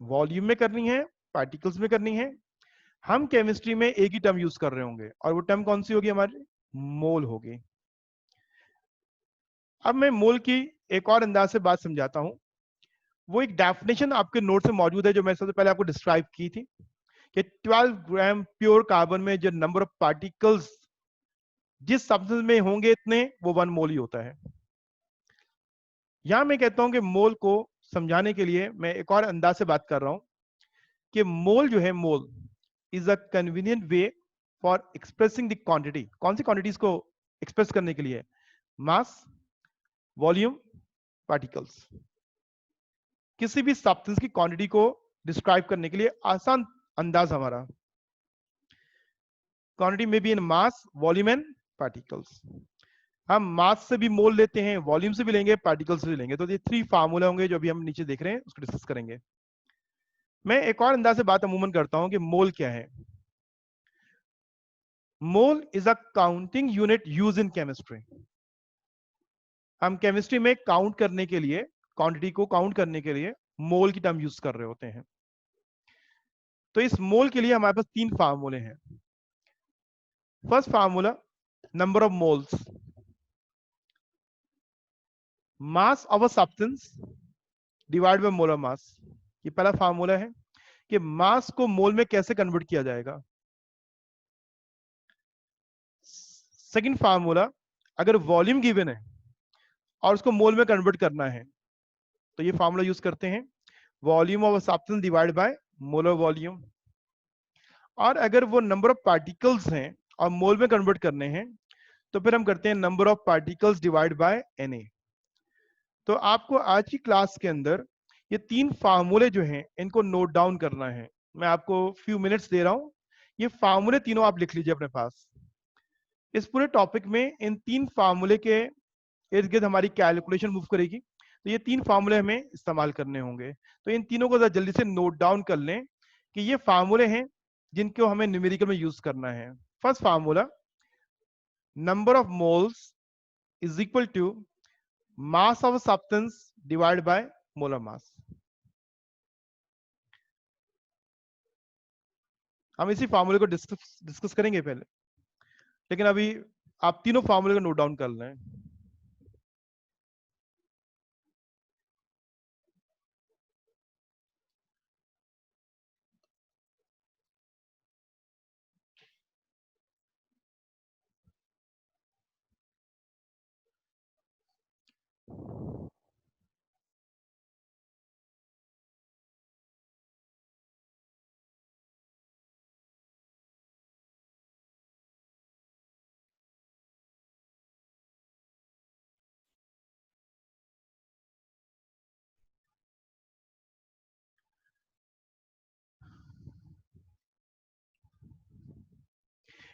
वॉल्यूम में करनी है, पार्टिकल्स में करनी है। हम केमिस्ट्री में एक ही टर्म यूज कर रहे होंगे, और वो टर्म कौन सी होगी हमारी, मोल होगी। अब मैं मोल की एक और अंदाज से बात समझाता हूं। वो एक डेफिनेशन आपके नोट में मौजूद है जो मैं सबसे पहले आपको डिस्क्राइब की थी कि 12 ग्राम प्योर कार्बन में जो नंबर ऑफ पार्टिकल्स जिस सब्सटेंस में होंगे इतने वो 1 मोल ही होता है। यहां मैं कहता हूं कि मोल को समझाने के लिए मैं एक और अंदाज से बात कर रहा हूं कि मोल जो है, मोल is a convenient way for expressing the quantity. कौन सी क्वांटिटीज को एक्सप्रेस करने के लिए? मास, वॉल्यूम, पार्टिकल्स। किसी भी सब्सटेंस की क्वांटिटी को डिस्क्राइब करने के लिए आसान अंदाज हमारा क्वांटिटी में be in mass, volume and particles. हम मास से भी मोल लेते हैं, वॉल्यूम से भी लेंगे, पार्टिकल्स से भी लेंगे। तो ये 3 फार्मूला होंगे जो अभी हम नीचे देख रहे हैं, उसको डिस्कस करेंगे। मैं एक और अंदाज से बात अमूमन करता हूं कि मोल क्या है। मोल is a counting unit use in chemistry. हम केमिस्ट्री में काउंट करने के लिए, क्वांटिटी को काउंट करने के लिए मोल की टर्म यूज कर रहे होते हैं। तो इस मोल के लिए हमारे पास 3 फार्मूले हैं। First formula, number of moles, mass of a substance divide by molar मास। ये पहला फार्मूला है कि मास को मोल में कैसे कन्वर्ट किया जाएगा। सेकंड फार्मूला, अगर वॉल्यूम गिवन है और उसको मोल में कन्वर्ट करना है तो ये फार्मूला यूज करते हैं, volume of substance divide by molar volume. और अगर वो नंबर ऑफ पार्टिकल्स हैं और मोल में कन्वर्ट करने हैं तो फिर हम करते हैं number of particles divide bye Na। तो आपको आज की क्लास के अंदर ये 3 फार्मूले जो हैं इनको नोट डाउन करना है। मैं आपको फ्यू मिनट्स दे रहा हूं, ये फार्मूले तीनों आप लिख लीजिए अपने पास। इस पूरे टॉपिक में इन 3 फार्मूले के इर्द गिर्द हमारी कैलकुलेशन मूव करेगी। तो ये 3 फार्मूले हमें इस्तेमाल करने होंगे। तो इन तीनों को जल्दी से नोट डाउन कर लें कि ये फार्मूले हैं जिनको हमें न्यूमेरिकल में यूज करना है। First formula, number of moles is equal to mass of substance divide by molar mass. हम इसी फार्मूले को डिस्कस करेंगे पहले, लेकिन अभी आप तीनों फार्मूले को नोट डाउन कर लें।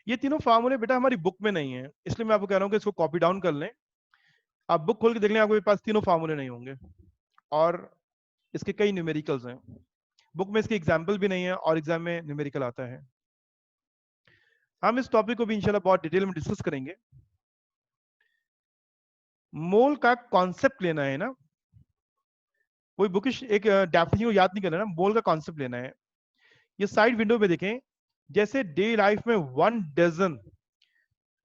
ये तीनों फार्मूले बेटा हमारी बुक में नहीं है, इसलिए मैं आपको कह रहा हूँ कि इसको कॉपी डाउन कर लें। आप बुक खोल के देख लें, आपके पास तीनों फार्मूले नहीं होंगे और इसके कई न्यूमेरिकल्स हैं। बुक में इसके एग्जाम्पल भी नहीं है और एग्जाम में न्यूमेरिकल आता है। हम इस टॉपिक को भी इंशाल्लाह बहुत डिटेल में डिस्कस करेंगे। मोल का कॉन्सेप्ट लेना है ना, कोई बुकिश एक डेफिनेशन को याद नहीं करना ना, मोल का कॉन्सेप्ट लेना है। ये साइड विंडो में देखें, जैसे डे लाइफ में 1 डजन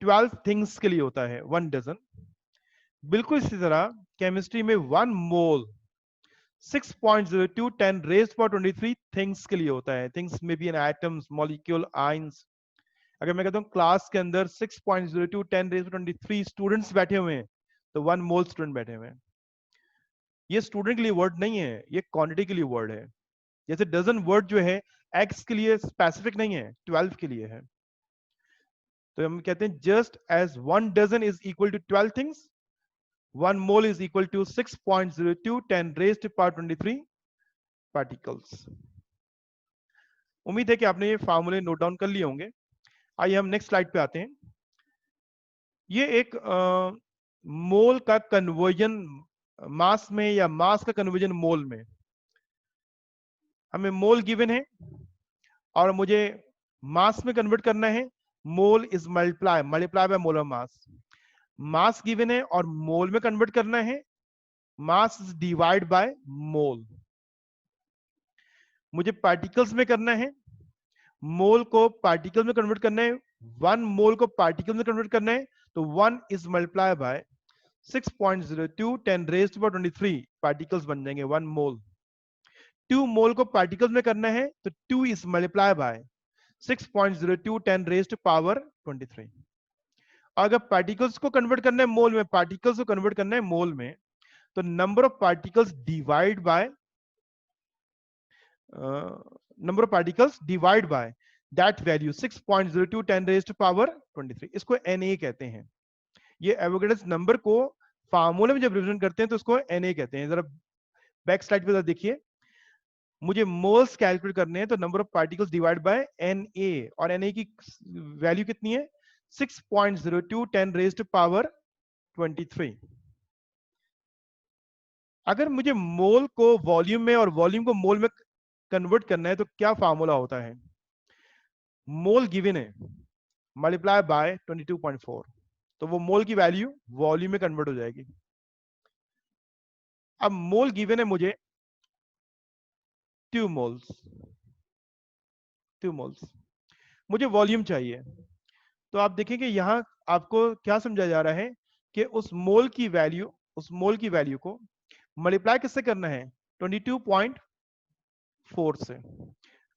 12 थिंग्स के लिए होता है, 1 डजन, बिल्कुल इसी तरह केमिस्ट्री में 1 मोल 6.02 10 रेज़्ड पावर 23 थिंग्स के लिए होता है। थिंग्स में भी एन एटम्स, मॉलिक्यूल, आयंस। अगर मैं कहता हूँ क्लास के अंदर 6.02 10 रेज़्ड पावर 23 स्टूडेंट्स बैठे हुए हैं तो 1 मोल स्टूडेंट बैठे हुए हैं। ये स्टूडेंट के लिए वर्ड नहीं है, ये क्वांटिटी के लिए वर्ड है। जैसे डजन वर्ड जो है एक्स के लिए स्पेसिफिक नहीं है, 12 के लिए है। तो हम कहते हैं just as 1 dozen is equal to 12 things, 1 mole is equal to 6.02 10 raised to power 23 particles. उम्मीद है कि आपने ये फार्मूले नोट डाउन कर लिए होंगे। आइए हम नेक्स्ट स्लाइड पे आते हैं। ये एक मोल का कन्वर्जन मास में या मास का कन्वर्जन मोल में। हमें मोल गिवन है और मुझे मास में कन्वर्ट करना है। Mole is multiply bye molar mass. Mass given है और मोल में कन्वर्ट करना है, mass is divide by mole. मुझे पार्टिकल्स में करना है, मोल को पार्टिकल में कन्वर्ट करना है, 1 मोल को पार्टिकल में कन्वर्ट करना है, तो 1 is multiply by 6.02 10 raised to 23 particles बन जाएंगे 1 मोल। 2 मोल को पार्टिकल्स में करना है तो 2 is multiply by 6.02 10 raised to power 23। अगर पार्टिकल्स को कन्वर्ट करना है मोल में, पार्टिकल्स को कन्वर्ट करना है मोल में, तो number of particles divide by number of particles divide by that value 6.02 10 raised to power 23। इसको Na कहते हैं। ये एवोगैड्रोस नंबर को फार्मूले में जब रिप्रेजेंट करते हैं तो उसको Na कहते हैं। जरा बैक स्लाइड पे देखिए, मुझे मोल्स कैलकुलेट करने हैं तो number of particles divide bye Na, और Na की वैल्यू कितनी है 6.02 10 रेज़्ड टू पावर 23। अगर मुझे मोल को वॉल्यूम में और वॉल्यूम को मोल में कन्वर्ट करना है तो क्या फार्मूला होता है? मोल गिवन है मल्टीप्लाई बाय 22.4, तो वो मोल की वैल्यू वॉल्यूम में कन्वर्ट हो जाएगी। अब मोल गिवन है मुझे 2 मोल्स, मुझे वॉल्यूम चाहिए। तो आप देखेंगे यहां आपको क्या समझा जा रहा है कि उस मोल की वैल्यू को मल्टीप्लाई किससे करना है 22.4 से।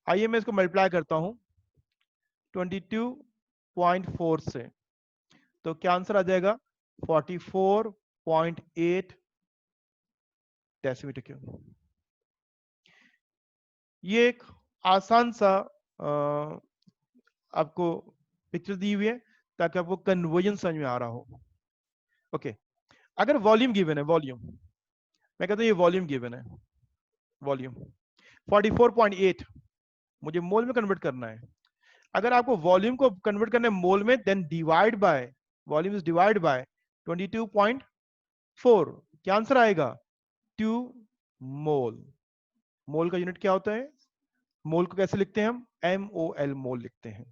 आइए मैं इसको मल्टीप्लाई करता हूं 22.4 से, तो क्या आंसर आ जाएगा 44.8 डेसीमीटर क्यूब। ये एक आसान सा आपको पिक्चर दी हुई है ताकि आपको कन्वर्जन समझ में आ रहा हो। ओके, अगर वॉल्यूम गिवन है, मैं कहता हूं ये वॉल्यूम गिवन है, वॉल्यूम 44.8 मुझे मोल में कन्वर्ट करना है। अगर आपको वॉल्यूम को कन्वर्ट करना है मोल में, then divide by volume is divide by 22.4, क्या आंसर आएगा 2 मोल। मोल का यूनिट क्या होता है? मोल को कैसे लिखते हैं हम? MOL, मोल लिखते हैं।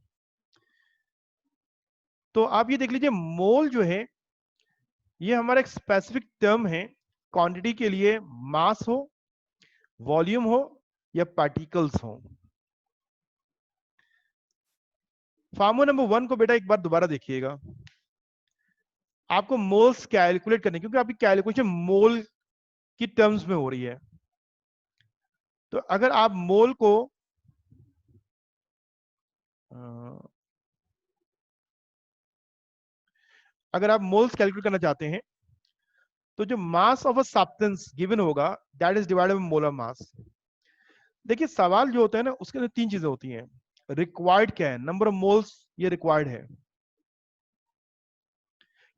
तो आप ये देख लीजिए, मोल जो है ये हमारा एक स्पेसिफिक टर्म है क्वांटिटी के लिए, मास हो, वॉल्यूम हो या पार्टिकल्स हो। फार्मूला नंबर 1 को बेटा एक बार दोबारा देखिएगा। आपको मोल्स कैलकुलेट करने, क्योंकि आपकी कैलकुलेशन मोल की टर्म्स में हो रही है। तो अगर आप मोल को अगर आप मोल्स कैलकुलेट करना चाहते हैं तो जो mass of a substance given होगा that is divided by molar mass. देखिए सवाल जो होता है ना उसके अंदर 3 चीजें होती हैं। रिक्वायर्ड क्या है? नंबर ऑफ मोल्स, ये रिक्वायर्ड है।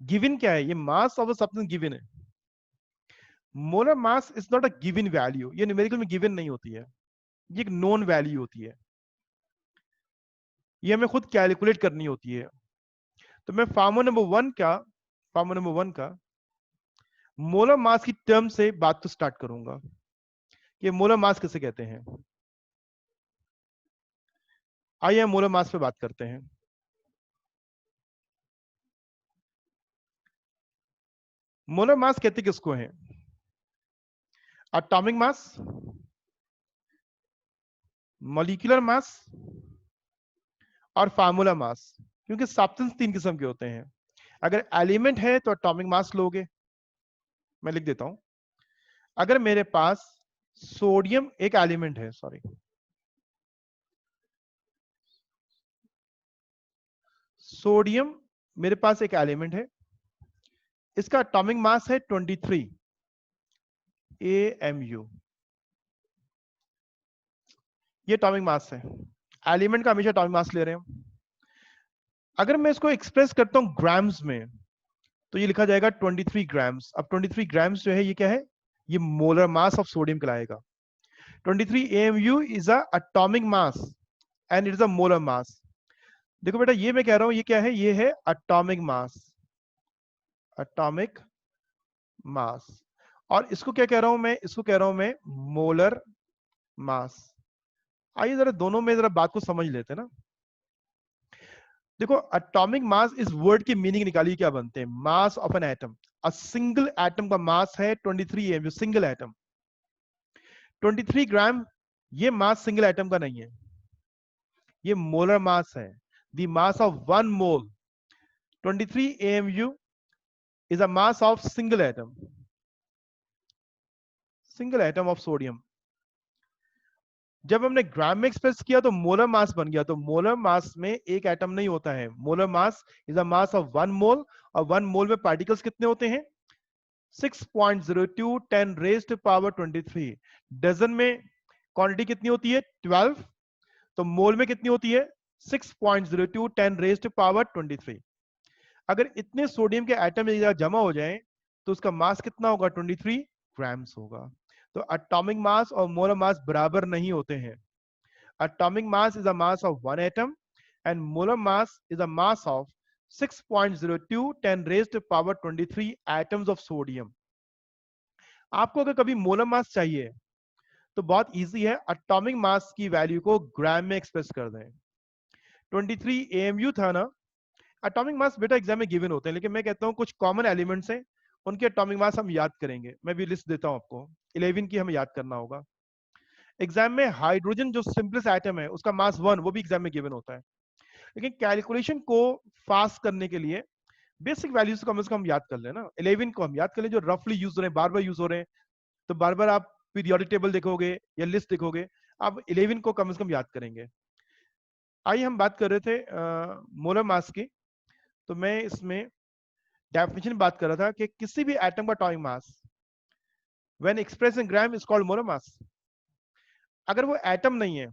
गिवन क्या है? ये mass of a substance given है। Molar mass is not a given value, ये न्यूमेरिकल में गिवन नहीं होती है, ये एक नोन वैल्यू होती है, ये हमें खुद कैलकुलेट करनी होती है। तो मैं फार्मूला नंबर 1 का मोलर मास की टर्म से बात तो स्टार्ट करूंगा कि मोलर मास किसे कहते हैं। आइए हम मोलर मास पे बात करते हैं। मोलर मास कहते किसको है? एटॉमिक मास, मॉलिक्यूलर मास और फार्मूला मास। क्योंकि सब्सटेंस 3 किस्म के होते हैं। अगर एलिमेंट है तो एटॉमिक मास लोगे, मैं लिख देता हूं। अगर मेरे पास सोडियम एक एलिमेंट है, सोडियम मेरे पास एक एलिमेंट है, इसका एटॉमिक मास है 23 AMU, ये एटॉमिक मास है। एलिमेंट का हमेशा एटॉमिक मास ले रहे हैं। अगर मैं इसको एक्सप्रेस करता हूं ग्राम्स में तो ये लिखा जाएगा 23 ग्राम्स। अब 23 ग्राम्स जो है ये क्या है? ये मोलर मास ऑफ सोडियम कहलाएगा। 23 AMU is a atomic mass and it is a molar mass. देखो बेटा ये मैं कह रहा हूं, ये क्या है? ये है एटॉमिक मास, एटॉमिक मास। और इसको क्या कह रहा हूं मैं? इसको कह रहा हूं मैं मोलर मास। आइए जरा दोनों में जरा बात को समझ लेते हैं ना। देखो एटॉमिक मास, इस वर्ड की मीनिंग निकालिए क्या बनते हैं। Mass of an atom, a single atom का मास है 23 AMU, सिंगल एटम। 23 ग्राम, ये मास सिंगल एटम का नहीं है, ये मोलर मास है। The mass of 1 mole 23 AMU is a mass of single atom of sodium. जब हमने ग्राम में एक्सप्रेस किया तो मोलर मास बन गया. तो मोलर मास में एक एटम नहीं होता है. Molar mass is a mass of 1 मोल, और 1 मोल में पार्टिकल्स कितने होते हैं? 6.02 10 रेज टू पावर 23. डजन में क्वांटिटी कितनी होती है? 12. तो मोल में कितनी होती है? 6.02 10 रेज टू पावर 23. अगर इतने सोडियम के एटम एक जगह जमा हो जाएं तो उसका मास कितना होगा? 23 ग्राम्स होगा. तो एटॉमिक मास और मोलर मास बराबर नहीं होते हैं. Atomic mass is a mass of one atom and molar mass is a mass of 6.02 10 raise to power 23 atoms of sodium. आपको अगर कभी मोलर मास चाहिए तो बहुत इजी है. एटॉमिक मास की वैल्यू को ग्राम में एक्सप्रेस कर दें. 23 AMU था ना. एटॉमिक मास बेटा एग्जाम में गिवन होते हैं, लेकिन मैं कहता हूं कुछ कॉमन एलिमेंट्स हैं, उनके एटॉमिक मास हम याद करेंगे. मैं भी लिस्ट देता हूं आपको. 11 की हमें याद करना होगा. एग्जाम में हाइड्रोजन जो सिंपलेस्ट एटम है उसका मास 1, वो भी एग्जाम में गिवन होता है. लेकिन कैलकुलेशन को फास्ट करने के लिए बेसिक वैल्यूज को कम से कम याद कर लेना. 11 को हम याद कर लें, जो रफली यूज हो रहे हैं, बार बार यूज हो रहे हैं. तो बार बार आप पीरियोडिक टेबल देखोगे या लिस्ट देखोगे, आप 11 को कम से कम याद करेंगे. आइए हम बात कर रहे थे मोलर मास की. तो मैं इसमें डेफिनेशन बात कर रहा था कि किसी भी एटम का atomic mass when express in gram is called molar mass. अगर वो एटम नहीं है,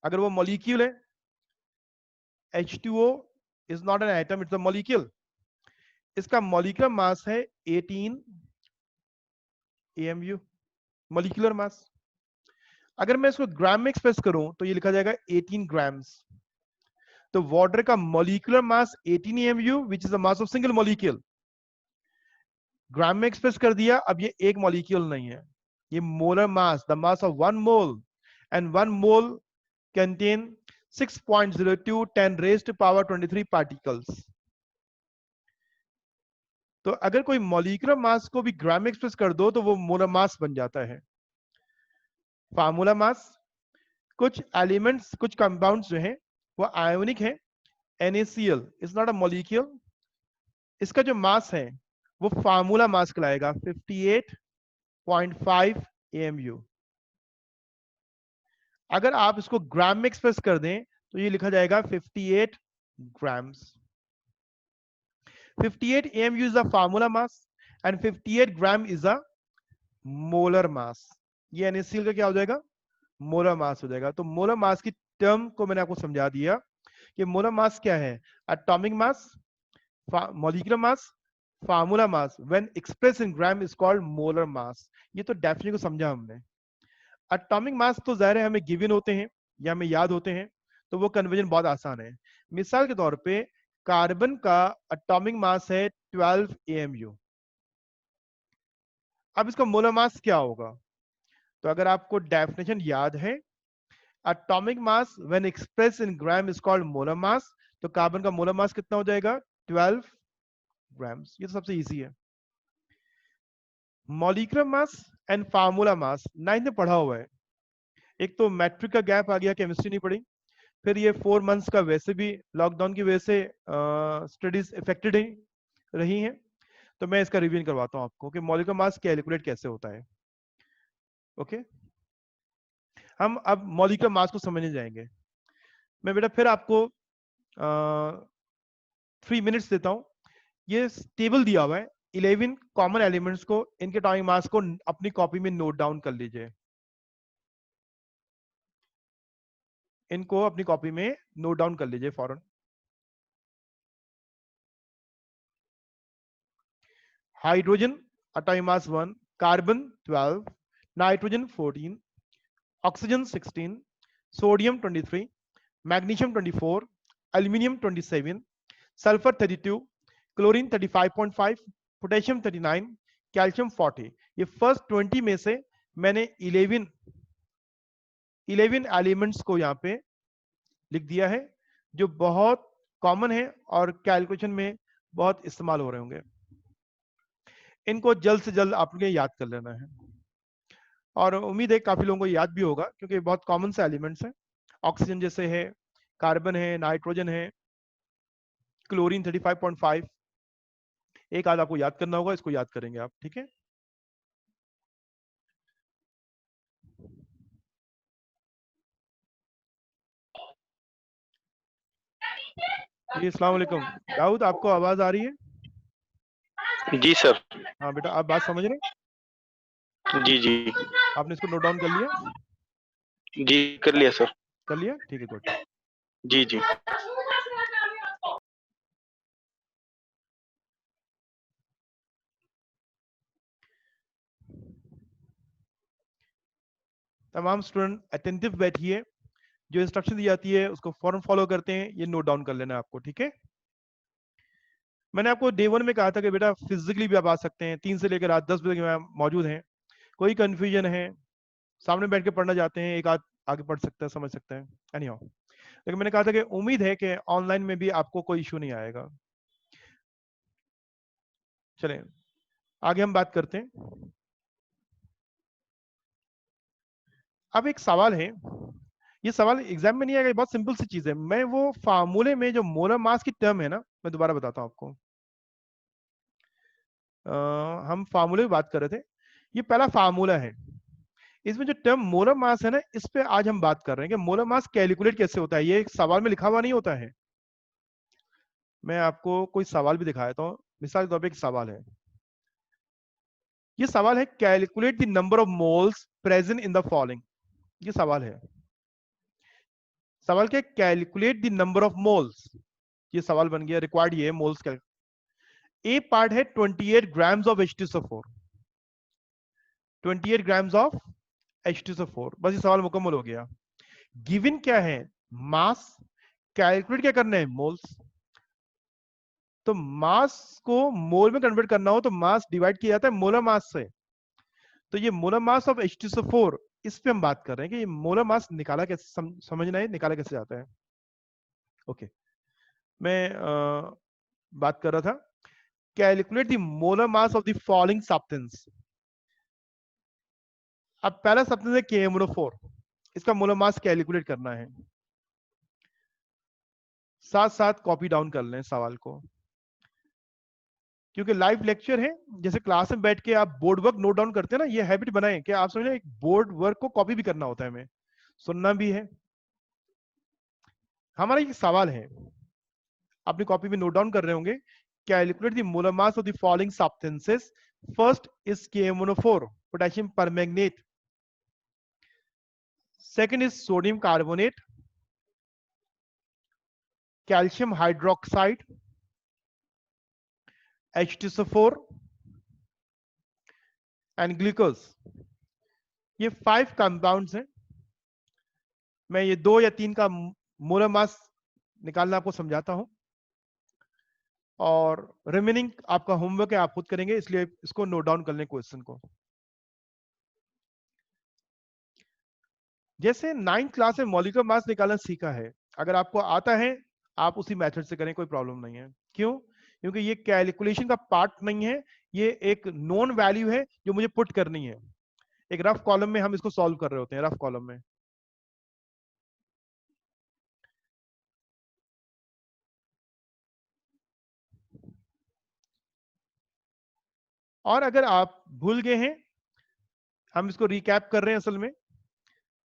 अगर वो मॉलिक्यूल है, H2O is not an atom, it's a molecule. इसका मॉलिक्यूलर मास है 18 AMU, मॉलिक्यूलर मास. अगर मैं इसको ग्राम में एक्सप्रेस करूं तो ये लिखा जाएगा 18 ग्राम्स. तो वाटर का molecular mass 18 AMU which is the mass of single molecule. Gram में एक्सप्रेस कर दिया. अब ये एक मॉलिक्यूल नहीं है, ये molar mass, the mass of 1 mole, and 1 mole contain 6.02 10 raise to power 23 particles. तो अगर कोई मॉलिक्यूलर मास को भी ग्राम में एक्सप्रेस कर दो तो वो मोलर मास बन जाता है. फार्मूला मास, कुछ एलिमेंट्स, कुछ कंपाउंड्स जो हैं वो आयोनिक है. NaCl is not a molecule. इसका जो मास है वो फार्मूला मास कहलाएगा 58.5 AMU. अगर आप इसको ग्राम में एक्सप्रेस कर दें तो ये लिखा जाएगा 58 grams. 58 AMU is the formula mass and 58 gram is a molar mass. ये NaCl का क्या हो जाएगा? मोलर मास हो जाएगा. तो मोलर मास की टर्म को मैंने आपको समझा दिया कि मोलर मास क्या है. Atomic mass, molecular mass, formula mass when express in gram is called molar mass. ये तो डेफिनेशन को समझा हमने. एटॉमिक मास तो जाहिर है हमें गिवन होते हैं या हमें याद होते हैं, तो वो कन्वर्जन बहुत आसान है. मिसाल के तौर पे कार्बन का एटॉमिक मास है 12 AMU. अब इसका मोलर मास क्या होगा? तो अगर आपको डेफिनेशन याद है, atomic mass when express in gram is called molar mass. तो कार्बन का मोलर मास कितना हो जाएगा? 12 ग्राम्स. ये तो सबसे इजी है. Molecular mass and formula mass 9th में पढ़ा हुआ है. एक तो मैट्रिक का गैप आ गया, केमिस्ट्री नहीं पढ़ी. फिर ये 4 मंथ्स का वैसे भी लॉकडाउन की वजह से स्टडीज इफेक्टेड रही हैं. तो मैं इसका रिवीजन करवाता हूं आपको कि मॉलिक्यूलर मास कैलकुलेट कैसे होता है. ओके, हम अब मॉलिक्यूलर मास को समझने जाएंगे. मैं बेटा फिर आपको 3 मिनट्स देता हूं. ये टेबल दिया हुआ है 11 कॉमन एलिमेंट्स को, इनके एटॉमिक मास को अपनी कॉपी में नोट डाउन कर लीजिए. इनको अपनी कॉपी में नोट डाउन कर लीजिए फौरन. Hydrogen atomic mass 1, carbon 12, nitrogen 14, oxygen 16, sodium 23, magnesium 24, aluminium 27, sulphur 32, chlorine 35.5, potassium 39, calcium 40. ये फर्स्ट 20 में से मैंने 11 एलिमेंट्स को यहाँ पे लिख दिया है, जो बहुत कॉमन है और कैलकुलेशन में बहुत इस्तेमाल हो रहे होंगे. इनको जल्द से जल्द आप लोगों को याद कर लेना है, और उम्मीद है काफी लोगों को याद भी होगा क्योंकि बहुत कॉमन से एलिमेंट्स हैं. ऑक्सीजन जैसे है, कार्बन है, नाइट्रोजन है, क्लोरीन 35.5, एक आध आपको याद करना होगा, इसको याद करेंगे आप, ठीक है। जी अस्सलाम वालेकुम। दाऊद, आपको आवाज आ रही है? जी सर। हाँ बेटा, आप बात समझ रहे हैं? जी जी आपने इसको नोट डाउन कर लिया? जी कर लिया सर। कर लिया, ठीक है, गुड। जी जी तमाम स्टूडेंट अटेंटिव बैठिए, जो इंस्ट्रक्शन दी जाती है उसको फौरन फॉलो करते हैं, ये नोट डाउन कर लेना है आपको, ठीक है। मैंने आपको डे 1 में कहा था कि बेटा फिजिकली भी आप आ सकते हैं, 3 से लेकर रात 10 बजे तक मौजूद हैं। कोई कंफ्यूजन है, सामने बैठ के पढ़ना चाहते हैं, एक आध आगे पढ़ सकता है, समझ सकता है, एनीहाउ। लेकिन मैंने कहा था कि उम्मीद है कि ऑनलाइन में भी आपको कोई इशू नहीं आएगा। चलें आगे हम बात करते हैं। अब एक सवाल है, ये सवाल एग्जाम में नहीं आएगा, बहुत सिंपल सी चीज है। मैं वो फार्मूले में जो मोलर मास की टर्म है ना, मैं दोबारा बताता हूं आपको। हम फार्मूले की बात कर रहे थे, ये पहला फार्मूला है। इसमें जो टर्म मोलर मास है ना, इस पे आज हम बात कर रहे हैं कि मोलर मास कैलकुलेट कैसे होता है। ये एक सवाल में लिखा हुआ नहीं होता है। मैं आपको कोई सवाल भी दिखाया था, मिसाल के तौर पे एक सवाल है। ये सवाल है, calculate the number of moles present in the following. ये सवाल है, सवाल क्या, calculate the number of moles. ये सवाल बन गया, रिक्वायर्ड ये मोल्स कैलकुलेट। ए पार्ट है 28 grams of H2SO4, 28 grams of H2SO4, बस ये सवाल मुकम्मल हो गया। गिवन क्या है, मास। कैलकुलेट क्या करना है, मोल्स। तो मास को मोल में कन्वर्ट करना हो तो मास डिवाइड किया जाता है मोलर मास से। तो ये मोलर मास ऑफ H2SO4, इस पे हम बात कर रहे हैं कि ये मोलर मास निकाला कैसे, समझना है निकाला कैसे जाता है। ओके, मैं बात कर रहा था, calculate the molar mass of the following substance. अब पहला सब्सटेंस है KMnO4, इसका मोलर मास कैलकुलेट करना है। साथ साथ कॉपी डाउन कर लें सवाल को, क्योंकि लाइव लेक्चर है। जैसे क्लास में बैठ के आप बोर्ड वर्क नोट डाउन करते हैं ना, ये हैबिट बनाएं कि आप समझे एक बोर्ड वर्क को कॉपी भी करना होता है, हमें सुनना भी है। हमारा एक सवाल है, अपनी कॉपी में नोट डाउन कर रहे होंगे, calculate the molar mass of the following substances. First is KMnO4, potassium permanganate. Second is sodium carbonate, calcium hydroxide, H2SO4 and glucose. ये 5 कंपाउंड्स हैं। मैं ये 2 या 3 का मोलर मास निकालना आपको समझाता हूं, और रिमेनिंग आपका होमवर्क है, आप खुद करेंगे, इसलिए इसको नोट डाउन कर लें क्वेश्चन को। जैसे 9th क्लास में मॉलिक्यूलर मास निकालना सीखा है, अगर आपको आता है आप उसी मेथड से करें, कोई प्रॉब्लम नहीं है। क्यों? क्योंकि ये कैलकुलेशन का पार्ट नहीं है, ये एक नोन वैल्यू है जो मुझे पुट करनी है। एक रफ कॉलम में हम इसको सॉल्व कर रहे होते हैं, रफ कॉलम में। और अगर आप भूल गए हैं, हम इसको रिकैप कर रहे हैं असल में,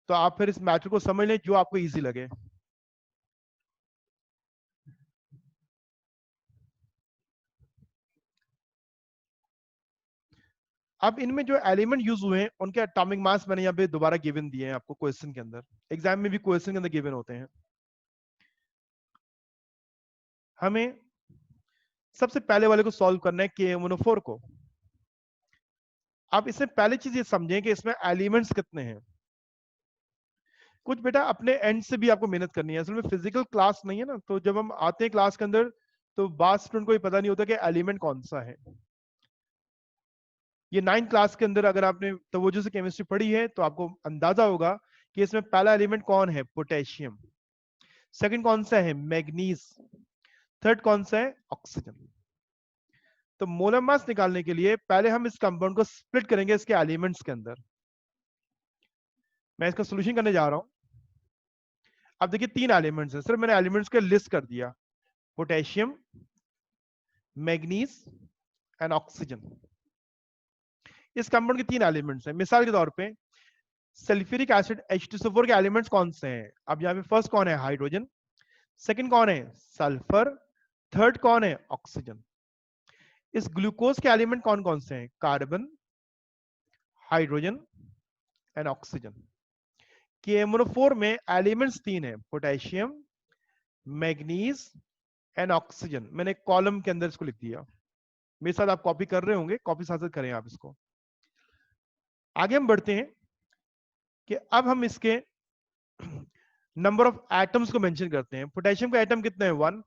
तो आप फिर इस मैथड को समझ लें जो आपको इजी लगे। अब इनमें जो एलिमेंट यूज हुए हैं उनके एटॉमिक मास मैंने यहाँ पे दोबारा गिवन दिए हैं आपको क्वेश्चन के अंदर। एग्जाम में भी क्वेश्चन के अंदर गिवन होते हैं। हमें सबसे पहले वाले को सॉल्व करना है, KMnO4 को। आप इससे पहले चीज ये समझें कि इसमें एलिमेंट्स कितने हैं। कुछ बेटा अपने एंड से भी आपको मेहनत करनी है, असल में फिजिकल क्लास नहीं है ना, तो जब हम आते हैं क्लास के अंदर तो बाद स्टूडेंट को ये पता नहीं होता कि एलिमेंट कौन सा है। ये 9th क्लास के अंदर अगर आपने तवज्जो से केमिस्ट्री पढ़ी है तो आपको अंदाजा होगा कि इसमें पहला एलिमेंट कौन है, पोटेशियम। सेकंड कौन सा है, मैग्नीज। थर्ड कौन सा है, ऑक्सीजन। तो मोलर मास निकालने के लिए पहले हम इस कंपाउंड को स्प्लिट करेंगे इसके एलिमेंट्स के अंदर। मैं इसका सोल्यूशन करने जा रहा हूं। अब देखिए 3 एलिमेंट्स हैं, सिर्फ मैंने एलिमेंट्स का लिस्ट कर दिया, पोटेशियम, मैग्नीज एंड ऑक्सीजन। इस कंपाउंड के 3 एलिमेंट्स हैं। मिसाल के तौर पे सल्फ्यूरिक एसिड H2SO4 के एलिमेंट्स कौन से हैं? अब यहाँ पे फर्स्ट कौन है? हाइड्रोजन। सेकंड कौन है? सल्फर। थर्ड कौन है? ऑक्सीजन। इस ग्लूकोज के एलिमेंट कौन कौन से हैं? Carbon, hydrogen and oxygen. KMnO4 में एलिमेंट्स 3 हैं, पोटेशियम, मैग्नीज एंड ऑक्सीजन। मैंने एक कॉलम के अंदर इसको लिख दिया। मेरे साथ आप कॉपी कर रहे होंगे, कॉपी साथ साथ करें आप इसको। आगे हम बढ़ते हैं कि अब हम इसके नंबर ऑफ एटम्स को मेंशन करते हैं। पोटेशियम का एटम कितने हैं? 1।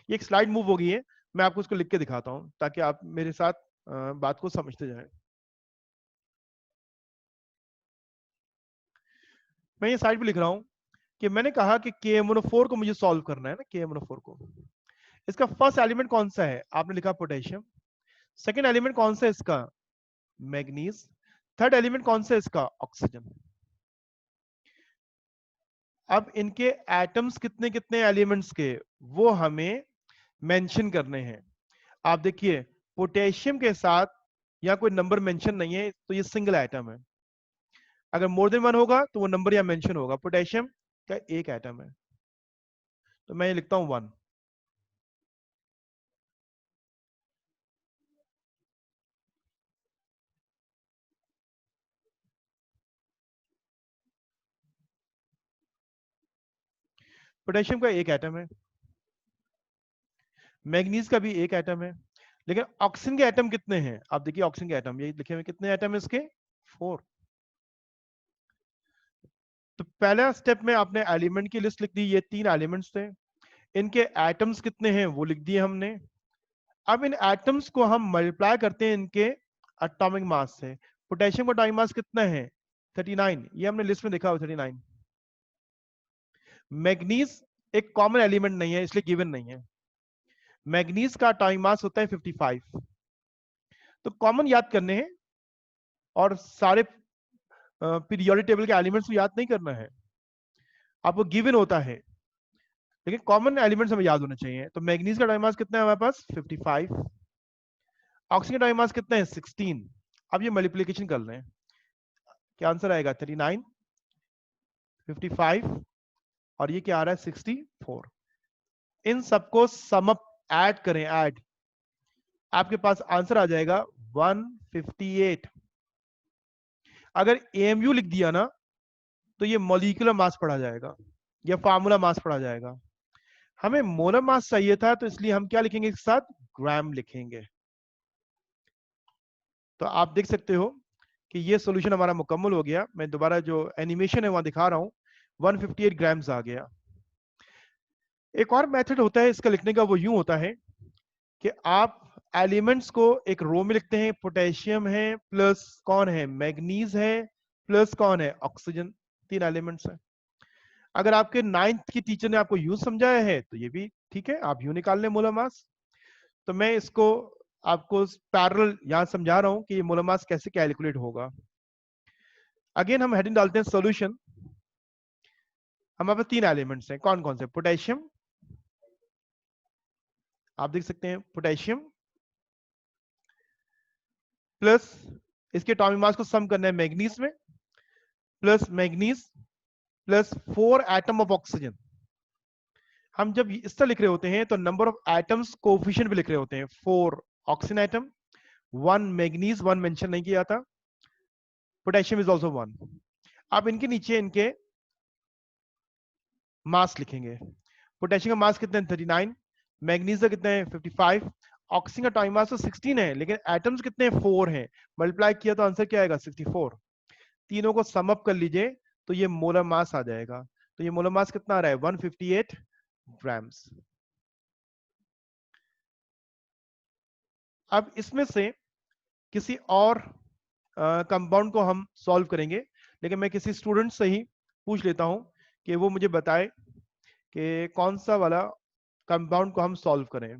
ये एक स्लाइड मूव हो गई है, मैं आपको इसको लिख के दिखाता हूं ताकि आप मेरे साथ बात को समझते जाएं। मैं ये साइड पे लिख रहा हूं कि मैंने कहा कि KMnO4 को मुझे सॉल्व करना है ना, KMnO4 को। इसका फर्स्ट एलिमेंट कौन सा है? आपने लिखा पोटेशियम। सेकेंड एलिमेंट कौन सा है इसका? मैग्नीज। थर्ड एलिमेंट कौन सा है इसका? ऑक्सीजन। अब इनके एटम्स कितने कितने एलिमेंट्स के, वो हमें मेंशन करने हैं। आप देखिए पोटेशियम के साथ यहाँ कोई नंबर मेंशन नहीं है, तो ये सिंगल एटम है। अगर मोर देन 1 होगा तो वो नंबर यहाँ मेंशन होगा। पोटेशियम का एक एटम है, तो मैं ये लिखता हूं 1। पोटेशियम का एक एटम है, मैग्नीज का भी एक एटम है, लेकिन ऑक्सीजन के एटम कितने हैं? आप देखिए ऑक्सीजन के एटम, ये लिखे हुए कितने एटम है इसके? 4। तो पहला स्टेप में आपने एलिमेंट की लिस्ट लिख दी, ये 3 एलिमेंट्स थे, इनके एटम्स कितने हैं वो लिख दिए हमने। अब इन एटम्स को हम मल्टीप्लाई करते हैं इनके एटॉमिक मास से। पोटेशियम का एटॉमिक मास कितना है? 39, ये हमने लिस्ट में देखा हो 39। मैग्नीज एक कॉमन एलिमेंट नहीं है इसलिए गिवन नहीं है। मैग्नीज का एटॉमिक मास होता है 55। तो कॉमन याद करने हैं और सारे पीरियोडिक टेबल के एलिमेंट्स को याद नहीं करना है, आपको गिवन होता है, लेकिन कॉमन एलिमेंट्स हमें याद होने चाहिए। तो मैग्नीज का एटॉमिक मास कितना है हमारे पास? 55। ऑक्सीजन का एटॉमिक मास कितना है? 16। अब ये मल्टीप्लिकेशन कर रहे हैं, क्या आंसर आएगा? 39, 55 और ये क्या आ रहा है? 64। इन सबको सम अप ऐड करें, ऐड, आपके पास आंसर आ जाएगा 158। अगर AMU लिख दिया ना तो ये मॉलिक्यूलर मास पढ़ा जाएगा या फार्मूला मास पढ़ा जाएगा। हमें मोलर मास चाहिए था, तो इसलिए हम क्या लिखेंगे इसके साथ? ग्राम लिखेंगे। तो आप देख सकते हो कि ये सॉल्यूशन हमारा मुकम्मल हो गया। मैं दोबारा जो एनिमेशन है वहां दिखा रहा हूं, 158 ग्राम्स आ गया। एक और मेथड होता है इसका लिखने का, वो यूं होता है कि आप एलिमेंट्स को एक रो में लिखते हैं। पोटेशियम है प्लस कौन है? मैग्नीज है प्लस कौन है? ऑक्सीजन। 3 एलिमेंट्स हैं। अगर आपके 9th की टीचर ने आपको यूं समझाया है तो ये भी ठीक है, आप यूं निकाल लें मोलर मास। तो मैं इसको आपको पैरेलल यहां समझा रहा हूं कि ये मोलर मास कैसे कैलकुलेट होगा। अगेन हम हेडिंग डालते हैं सॉल्यूशन। हमारे पास 3 एलिमेंट्स हैं, कौन कौन से? पोटेशियम, आप देख सकते हैं पोटेशियम प्लस इसके एटॉमिक मास को सम करना है मैग्नीज में, plus manganese plus 4 atom of oxygen. हम जब इस तरह लिख रहे होते हैं तो नंबर ऑफ एटम्स कोएफिशिएंट पे लिख रहे होते हैं। 4 ऑक्सीजन एटम, 1 मैग्नीज, 1 मेंशन नहीं किया था। Potassium is also 1। अब इनके नीचे इनके मास लिखेंगे। पोटेशियम का मास कितना है? 39। मैग्नीज का कितना है? 55। ऑक्सीजन का एटॉमिक मास तो 16 है, लेकिन एटम्स कितने हैं? 4 हैं। मल्टीप्लाई किया तो आंसर क्या आएगा? 64। तीनों को सम अप कर लीजिए तो ये मोलर मास आ जाएगा। तो ये मोलर मास कितना आ रहा है? 158 ग्राम्स। अब इसमें से किसी और कंपाउंड को हम सॉल्व करेंगे, लेकिन मैं किसी स्टूडेंट से ही पूछ लेता हूं कि वो मुझे बताए कि कौन सा वाला कंपाउंड को हम सॉल्व करें।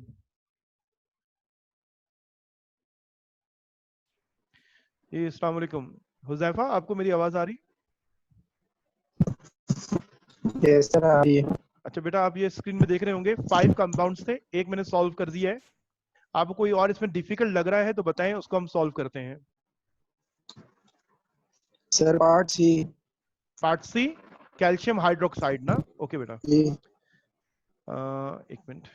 जी अस्सलाम वालेकुम। हुज़ैफा, आपको मेरी आवाज आ रही? यस सर, आ रही है। अच्छा बेटा, आप ये स्क्रीन में देख रहे होंगे 5 कंपाउंड्स थे, एक मैंने सॉल्व कर दिया है। आपको कोई और इसमें डिफिकल्ट लग रहा है तो बताएं, उसको हम सॉल्व करते हैं। Sir part C. Part C calcium hydroxide ना, ओके बेटा। जी। एक मिनट,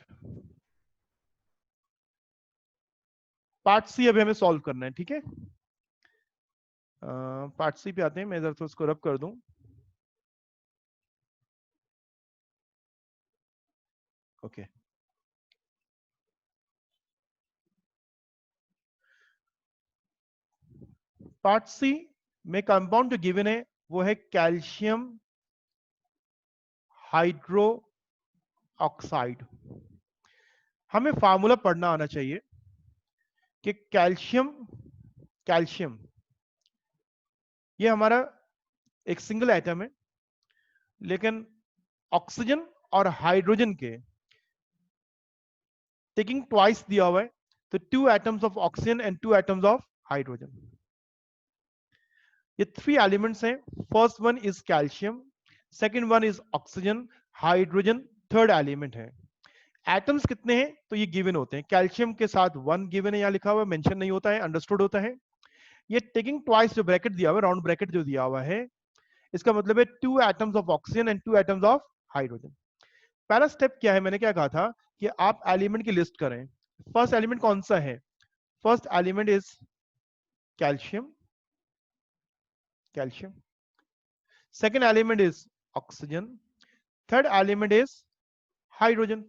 पार्ट सी अभी हमें सॉल्व करना है, ठीक है। पार्ट सी पे आते हैं, मैं इधर से उसको रब कर दूं। ओके, पार्ट सी में कंपाउंड जो गिवन है वो है कैल्शियम हाइड्रो ऑक्साइड। हमें फार्मूला पढ़ना आना चाहिए कि कैल्शियम कैल्शियम ये हमारा एक सिंगल एटम है, लेकिन ऑक्सीजन और हाइड्रोजन के टेकिंग ट्वाइस दिया हुआ है, तो 2 atoms of oxygen and 2 atoms of hydrogen. ये 3 एलिमेंट्स हैं। First one is calcium, second one is oxygen, hydrogen third element है। एटम्स कितने हैं तो ये गिवन होते हैं। कैल्शियम के साथ 1 गिवन है, यहां लिखा हुआ है, मेंशन नहीं होता है, अंडरस्टूड होता है। ये टेकिंग ट्वाइस जो ब्रैकेट दिया हुआ है, राउंड ब्रैकेट जो दिया हुआ है, इसका मतलब है 2 atoms of oxygen and 2 atoms of hydrogen. पहला स्टेप क्या है, मैंने क्या कहा था कि आप एलिमेंट की लिस्ट करें। फर्स्ट एलिमेंट कौन सा है? First element is calcium, calcium. Second element is oxygen, third element is hydrogen.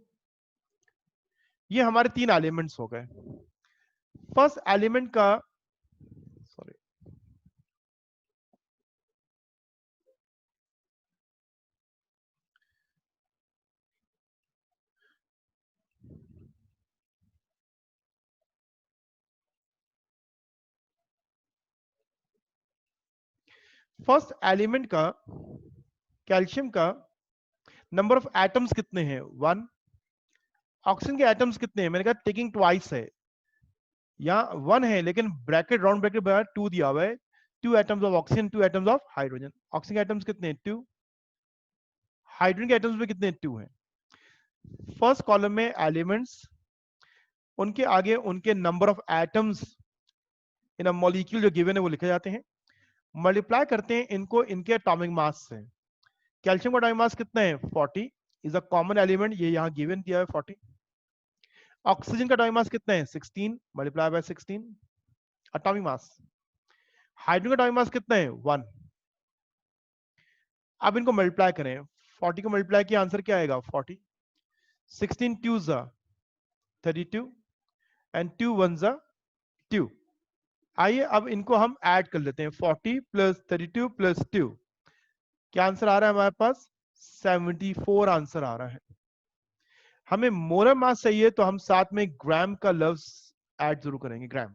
ये हमारे 3 एलिमेंट्स हो गए। फर्स्ट एलिमेंट का, सॉरी, फर्स्ट एलिमेंट का कैल्शियम का नंबर ऑफ एटम्स कितने हैं? 1। ऑक्सीजन के एटम्स कितने हैं? मैंने कहा टेकिंग ट्वाइस है, यहाँ 1 है, लेकिन ब्रैकेट राउंड ब्रैकेट बाहर 2 दिया हुआ है। 2 atoms of oxygen, 2 atoms of hydrogen. Oxygen के एटम्स कितने हैं? 2। हाइड्रोजन के एटम्स में कितने? 2 हैं। फर्स्ट कॉलम में एलिमेंट्स, उनके आगे उनके number of atoms in a molecule जो गिवन है वो लिखे जाते हैं। मल्टीप्लाई करते हैं इनको इनके एटॉमिक मास से। कैल्शियम का एटॉमिक मास कितना है? 40 इज अ कॉमन एलिमेंट, ये यहाँ गिवन दिया है 40। ऑक्सीजन का एटॉमिक मास कितना है? 16 multiply by 16 atomic mass. Hydrogen का एटॉमिक मास कितना है? 1। अब इनको मल्टीप्लाई करें, 40 को मल्टीप्लाई किया आंसर क्या आएगा? 40। 16 2 जा 32 एंड 2 1 जा 2। आइए अब इनको हम ऐड कर लेते हैं, 40 प्लस 32 प्लस 2, क्या आंसर आ रहा है हमारे पास? 74 आंसर आ रहा है। हमें मोलर मास चाहिए तो हम साथ में ग्राम का लफ्ज ऐड जरूर करेंगे, ग्राम।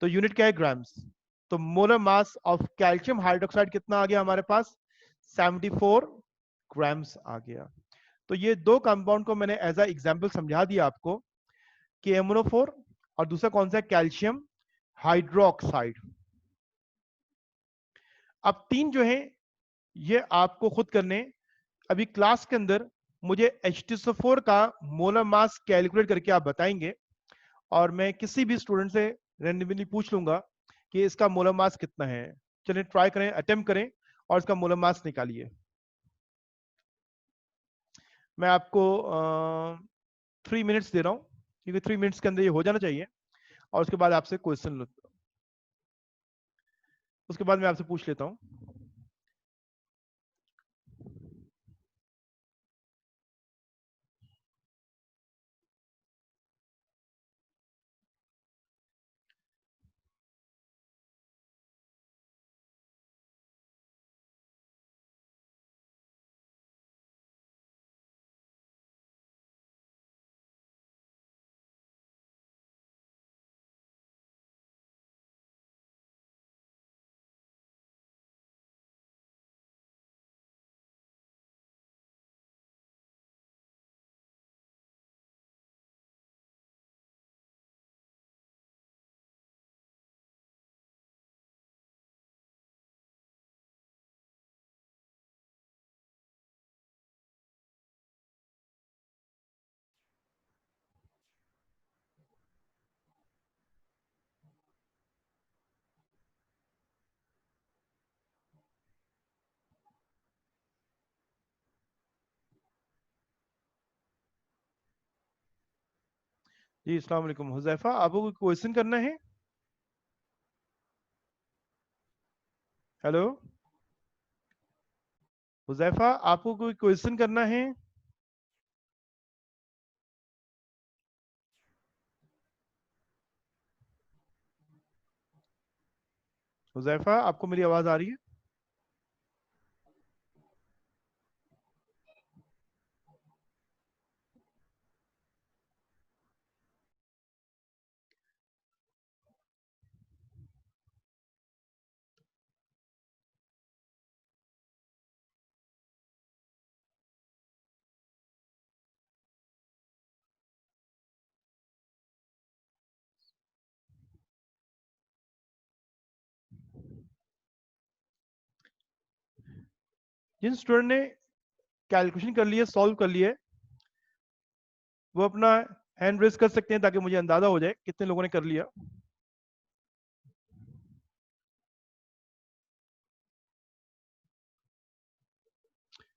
तो यूनिट क्या है? ग्राम्स। तो molar mass of calcium hydroxide कितना आ गया हमारे पास? 74 ग्राम्स आ गया। तो ये 2 कंपाउंड को मैंने एज अ एग्जांपल समझा दिया आपको कि MnO4 और दूसरा कौन सा है? Calcium hydroxide. अब 3 जो है ये आपको खुद करने। अभी क्लास के अंदर मुझे H2SO4 का मोलर मास कैलकुलेट करके आप बताएंगे, और मैं किसी भी स्टूडेंट से रैंडमली पूछ लूंगा कि इसका मोलर मास कितना है। चलिए ट्राई करें, अटेम्प्ट करें और इसका मोलर मास निकालिए। मैं आपको 3 मिनट्स दे रहा हूं, क्योंकि 3 मिनट्स के अंदर ये हो जाना चाहिए, और उसके बाद आपसे क्वेश्चन, उसके बाद मैं आपसे पूछ लेता हूं। जी अस्सलाम वालेकुम। हुजैफा, आपको कोई क्वेश्चन करना है? हेलो हुजैफा, आपको कोई क्वेश्चन करना है? हुजैफा, आपको मेरी आवाज आ रही है? जिन स्टूडेंट ने कैलकुलेशन कर लिया, सॉल्व कर लिया है, वो अपना हैंड रेज कर सकते हैं ताकि मुझे अंदाजा हो जाए कितने लोगों ने कर लिया।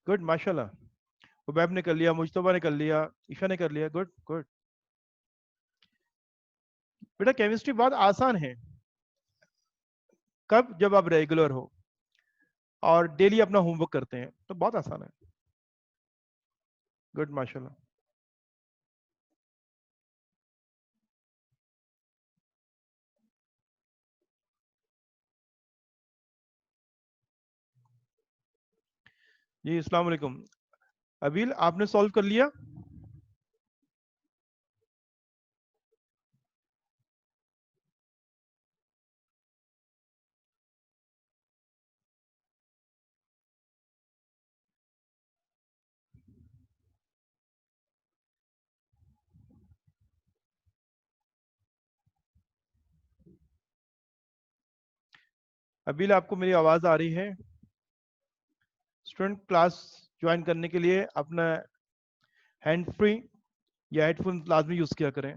गुड, माशाल्लाह। उबैब ने कर लिया, मुजतबा ने कर लिया, ईशा ने कर लिया। Good good. बेटा केमिस्ट्री बहुत आसान है। कब? जब आप रेगुलर हो और डेली अपना होमवर्क करते हैं तो बहुत आसान है। गुड, माशाल्लाह। जी अस्सलाम वालेकुम। अबील, आपने सॉल्व कर लिया? अबील, आपको मेरी आवाज आ रही है? स्टूडेंट क्लास ज्वाइन करने के लिए अपना हैंड फ्री या हेडफोन लाजमी यूज किया करें।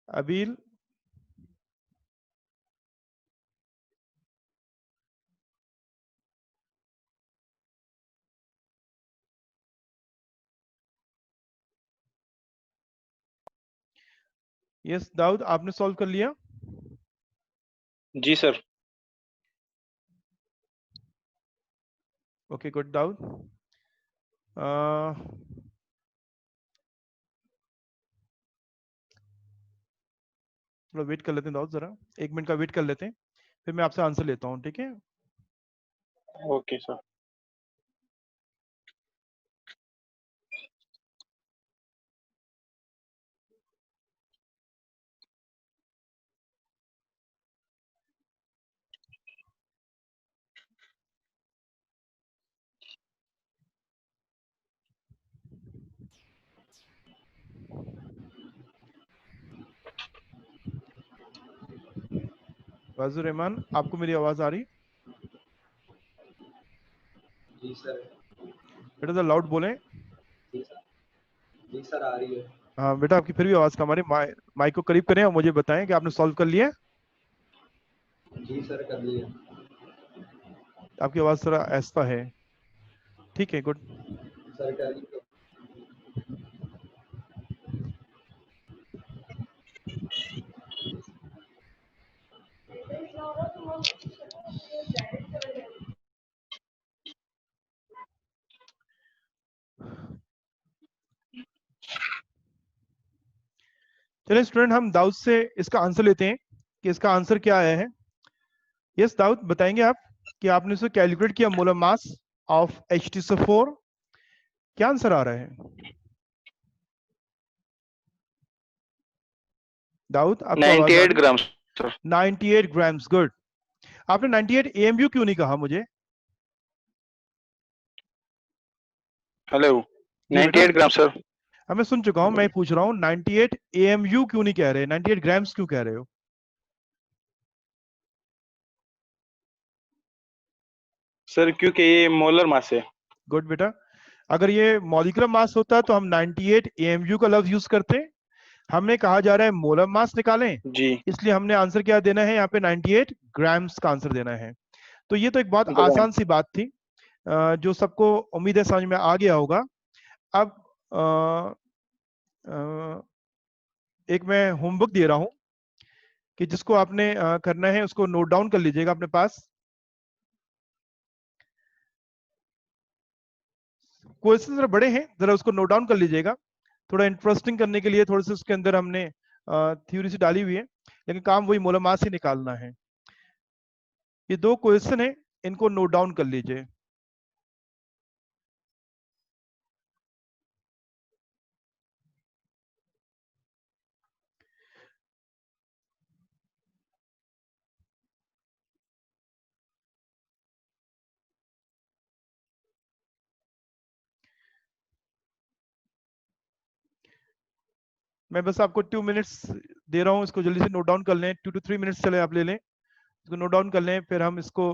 अबील, यस दाऊद, आपने सॉल्व कर लिया? जी सर। Okay good Dawood. थोड़ा वेट कर लेते हैं दाऊद, जरा 1 मिनट का वेट कर लेते हैं, फिर मैं आपसे आंसर लेता हूँ, ठीक है? Okay sir. वाजुर रहमान, आपको मेरी आवाज आ रही? जी सर। बेटा जरा लाउड बोलें। जी सर। जी सर आ रही है। हाँ बेटा, आपकी फिर भी आवाज कम आ रही है। माइक को करीब करें और मुझे बताएं कि आपने सॉल्व कर लिया? जी सर कर लिया। आपकी आवाज थोड़ा ऐसा है। ठीक है, गुड। सर कर लिया। चलिए स्टूडेंट, हम दाऊद से इसका आंसर लेते हैं कि इसका आंसर क्या आया है। यस दाऊद, बताएंगे आप कि आपने इसे कैलकुलेट किया मोलर मास ऑफ H2SO4, क्या आंसर आ रहा है? दाऊद, आपको आवाज आ 98 रही? Gram sir. 98 ग्राम्स। गुड। आपने 98 AMU क्यों नहीं कहा मुझे? हेलो। जी बेटा, 98 ग्राम सर। अब मैं सुन चुका हूं, मैं पूछ रहा हूँ 98 AMU क्यों नहीं कह रहे, 98 ग्राम्स क्यों कह रहे हो? सर क्योंकि ये मोलर मास है। गुड बेटा। अगर ये मॉलिक्यूलर मास होता तो हम 98 AMU का लफ्ज यूज करते। हमने कहा जा रहा है मोलर मास निकालें, जी। इसलिए हमने आंसर क्या देना है यहाँ पे? 98 ग्राम्स का आंसर देना है। तो ये तो एक बहुत ग्राम। आसान सी बात थी, जो सबको उम्मीद है समझ में आ गया होगा। अब एक मैं होमवर्क दे रहा हूं कि जिसको आपने करना है उसको नोट डाउन कर लीजिएगा अपने पास। क्वेश्चन जरा बड़े हैं, जरा उसको नोट डाउन कर लीजिएगा। थोड़ा इंटरेस्टिंग करने के लिए थोड़े से उसके अंदर हमने थ्योरी सी डाली हुई है, लेकिन काम वही मोलर मास ही निकालना है। ये 2 क्वेश्चन है, इनको नोट डाउन कर लीजिए। मैं बस आपको 2 मिनट्स दे रहा हूं, इसको जल्दी से नोट डाउन कर लें। 2 to 3 मिनट्स चले आप ले लें, इसको नोट डाउन कर लें, फिर हम इसको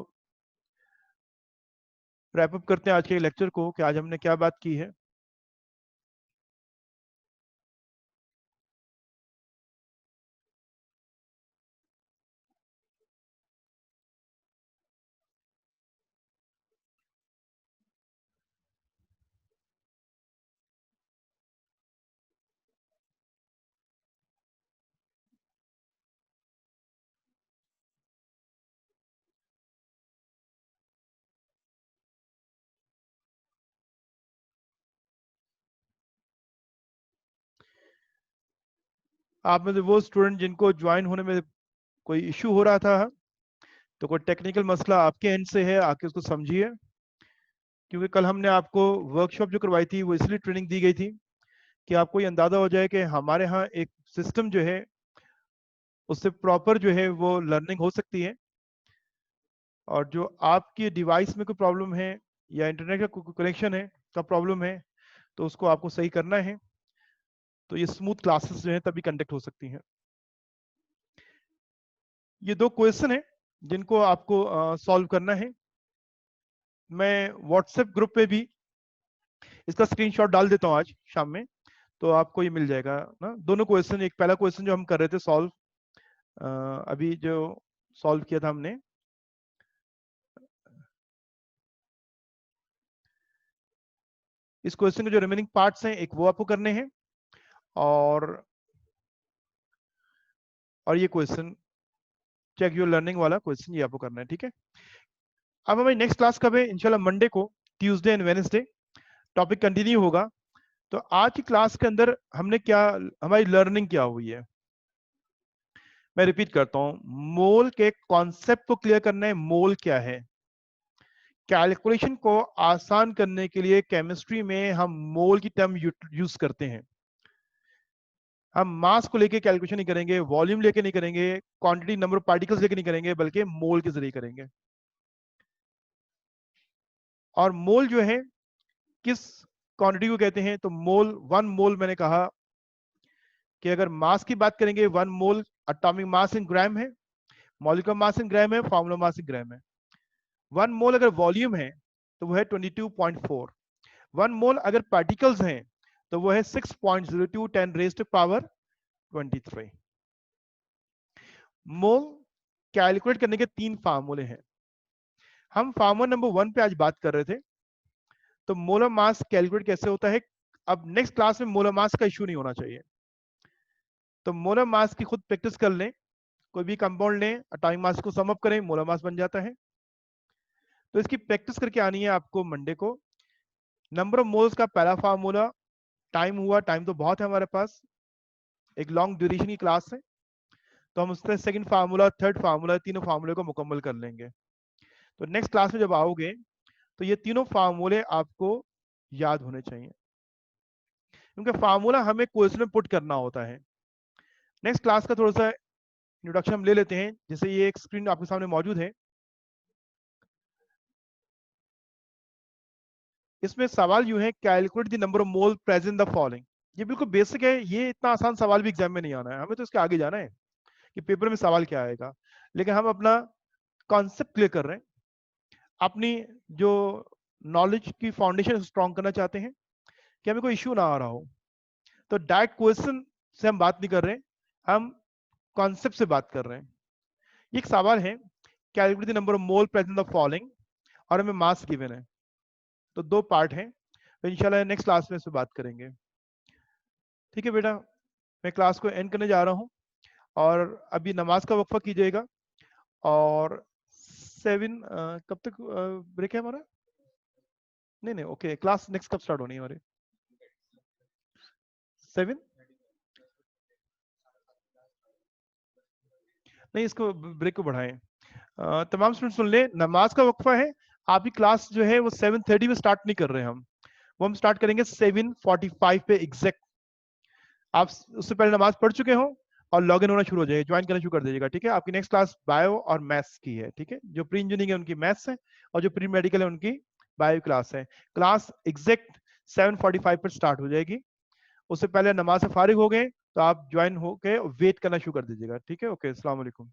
रैप अप करते हैं आज के लेक्चर को कि आज हमने क्या बात की है। आप में से वो स्टूडेंट जिनको ज्वाइन होने में कोई इश्यू हो रहा था, तो कोई टेक्निकल मसला आपके एंड से है, आके उसको समझिए। क्योंकि कल हमने आपको वर्कशॉप जो करवाई थी वो इसलिए ट्रेनिंग दी गई थी कि आपको ये अंदाजा हो जाए कि हमारे यहाँ एक सिस्टम जो है उससे प्रॉपर जो है वो लर्निंग हो सकती है। और जो आपकी डिवाइस में कोई प्रॉब्लम है या इंटरनेट का कोई कनेक्शन है का प्रॉब्लम है, तो उसको आपको सही करना है। तो ये स्मूथ क्लासेस जो है तभी कंडक्ट हो सकती हैं। ये 2 क्वेश्चन है जिनको आपको सॉल्व करना है। मैं व्हाट्सएप ग्रुप पे भी इसका स्क्रीनशॉट डाल देता हूँ आज शाम में, तो आपको ये मिल जाएगा ना। दोनों क्वेश्चन, एक पहला क्वेश्चन जो हम कर रहे थे सॉल्व, अभी जो सॉल्व किया था हमने, इस क्वेश्चन के जो रिमेनिंग पार्ट्स हैं एक वो आपको करने हैं, और ये क्वेश्चन चेक योर लर्निंग वाला क्वेश्चन ये आपको करना है, ठीक है। अब हमारी नेक्स्ट क्लास कब है? इंशाल्लाह मंडे को, Tuesday and Wednesday topic continue होगा। तो आज की क्लास के अंदर हमने क्या, हमारी लर्निंग क्या हुई है, मैं रिपीट करता हूं। मोल के कॉन्सेप्ट को क्लियर करना है, मोल क्या है। कैलकुलेशन को आसान करने के लिए केमिस्ट्री में हम मोल की टर्म यूज करते हैं। हम मास को लेके कैलकुलेशन नहीं करेंगे, वॉल्यूम लेके नहीं करेंगे, क्वांटिटी नंबर ऑफ पार्टिकल्स लेके नहीं करेंगे, बल्कि मोल के जरिए करेंगे। और मोल जो है किस क्वांटिटी को कहते हैं? तो मोल, 1 मोल मैंने कहा कि अगर मास की बात करेंगे 1 मोल एटॉमिक मास इन ग्राम है, मॉलिक्यूलर मास इन ग्राम है, फॉर्मूला मास इन ग्राम है। 1 मोल अगर वॉल्यूम है तो वो है 22.4। 1 मोल अगर पार्टिकल्स हैं तो वो है 6.02 10 raised to power 23। Mole calculate करने के 3 फार्मूले हैं। हम फार्मूला नंबर 1 पे आज बात कर रहे थे। तो मोलर मास कैलकुलेट कैसे होता है, अब नेक्स्ट क्लास में मोलर मास का इश्यू नहीं होना चाहिए। तो मोलर मास की खुद प्रैक्टिस कर लें, कोई भी कंपाउंड लें, एटॉमिक मास को सम अप करें, मोलर मास बन जाता है। तो इसकी प्रैक्टिस करके आनी है आपको मंडे को। नंबर ऑफ मोल्स का पहला फार्मूला, टाइम हुआ, टाइम तो बहुत है हमारे पास, एक लॉन्ग ड्यूरेशन की क्लास है, तो हम उससे सेकंड फार्मूला, थर्ड फार्मूला, तीनों फार्मूले को मुकम्मल कर लेंगे। तो नेक्स्ट क्लास में जब आओगे तो ये तीनों फार्मूले आपको याद होने चाहिए, क्योंकि फार्मूला हमें क्वेश्चन में पुट करना होता है। नेक्स्ट क्लास का थोड़ा सा इंट्रोडक्शन हम ले लेते हैं। जैसे ये एक स्क्रीन आपके सामने मौजूद है, इसमें सवाल यूं है, calculate the number of mole present the following. ये बिल्कुल बेसिक है, ये इतना आसान सवाल भी एग्जाम में नहीं आना है, हमें तो इसके आगे जाना है कि पेपर में सवाल क्या आएगा। लेकिन हम अपना कॉन्सेप्ट क्लियर कर रहे हैं, अपनी जो नॉलेज की फाउंडेशन स्ट्रॉन्ग करना चाहते हैं कि हमें कोई इश्यू ना आ रहा हो। तो डायरेक्ट क्वेश्चन से हम बात नहीं कर रहे हैं, हम कॉन्सेप्ट से बात कर रहे हैं। ये एक सवाल है, calculate the number of mole present the following, और हमें मास गिवन है। तो 2 पार्ट हैं, तो इंशाल्लाह नेक्स्ट क्लास में इस पे बात करेंगे, ठीक है बेटा, मैं क्लास को एंड करने जा रहा हूँ और अभी नमाज का वक्फा कीजिएगा और 7 कब तक ब्रेक है हमारा? नहीं ओके, क्लास नेक्स्ट कब स्टार्ट होनी है हमारी? 7 नहीं, इसको ब्रेक को बढ़ाएं। तमाम स्टूडेंट सुन ले, नमाज का वक्फा है, आपकी क्लास जो है वो 7:30 में स्टार्ट नहीं कर रहे हैं वो हम स्टार्ट करेंगे 7:45 पे एग्जैक्ट। आप उससे पहले नमाज पढ़ चुके हो और लॉग इन होना शुरू हो जाएगा, ज्वाइन करना शुरू कर दीजिएगा। ठीक है, आपकी नेक्स्ट क्लास बायो और मैथ्स की है। ठीक है, जो प्री इंजीनियरिंग है उनकी मैथ्स है और जो प्री मेडिकल है उनकी बायो क्लास है। क्लास एग्जैक्ट 7:45 पर स्टार्ट हो जाएगी। उससे पहले नमाज से फारिग हो गए तो आप ज्वाइन होके वेट करना शुरू कर दीजिएगा। ठीक है, ओके, अस्सलाम वालेकुम।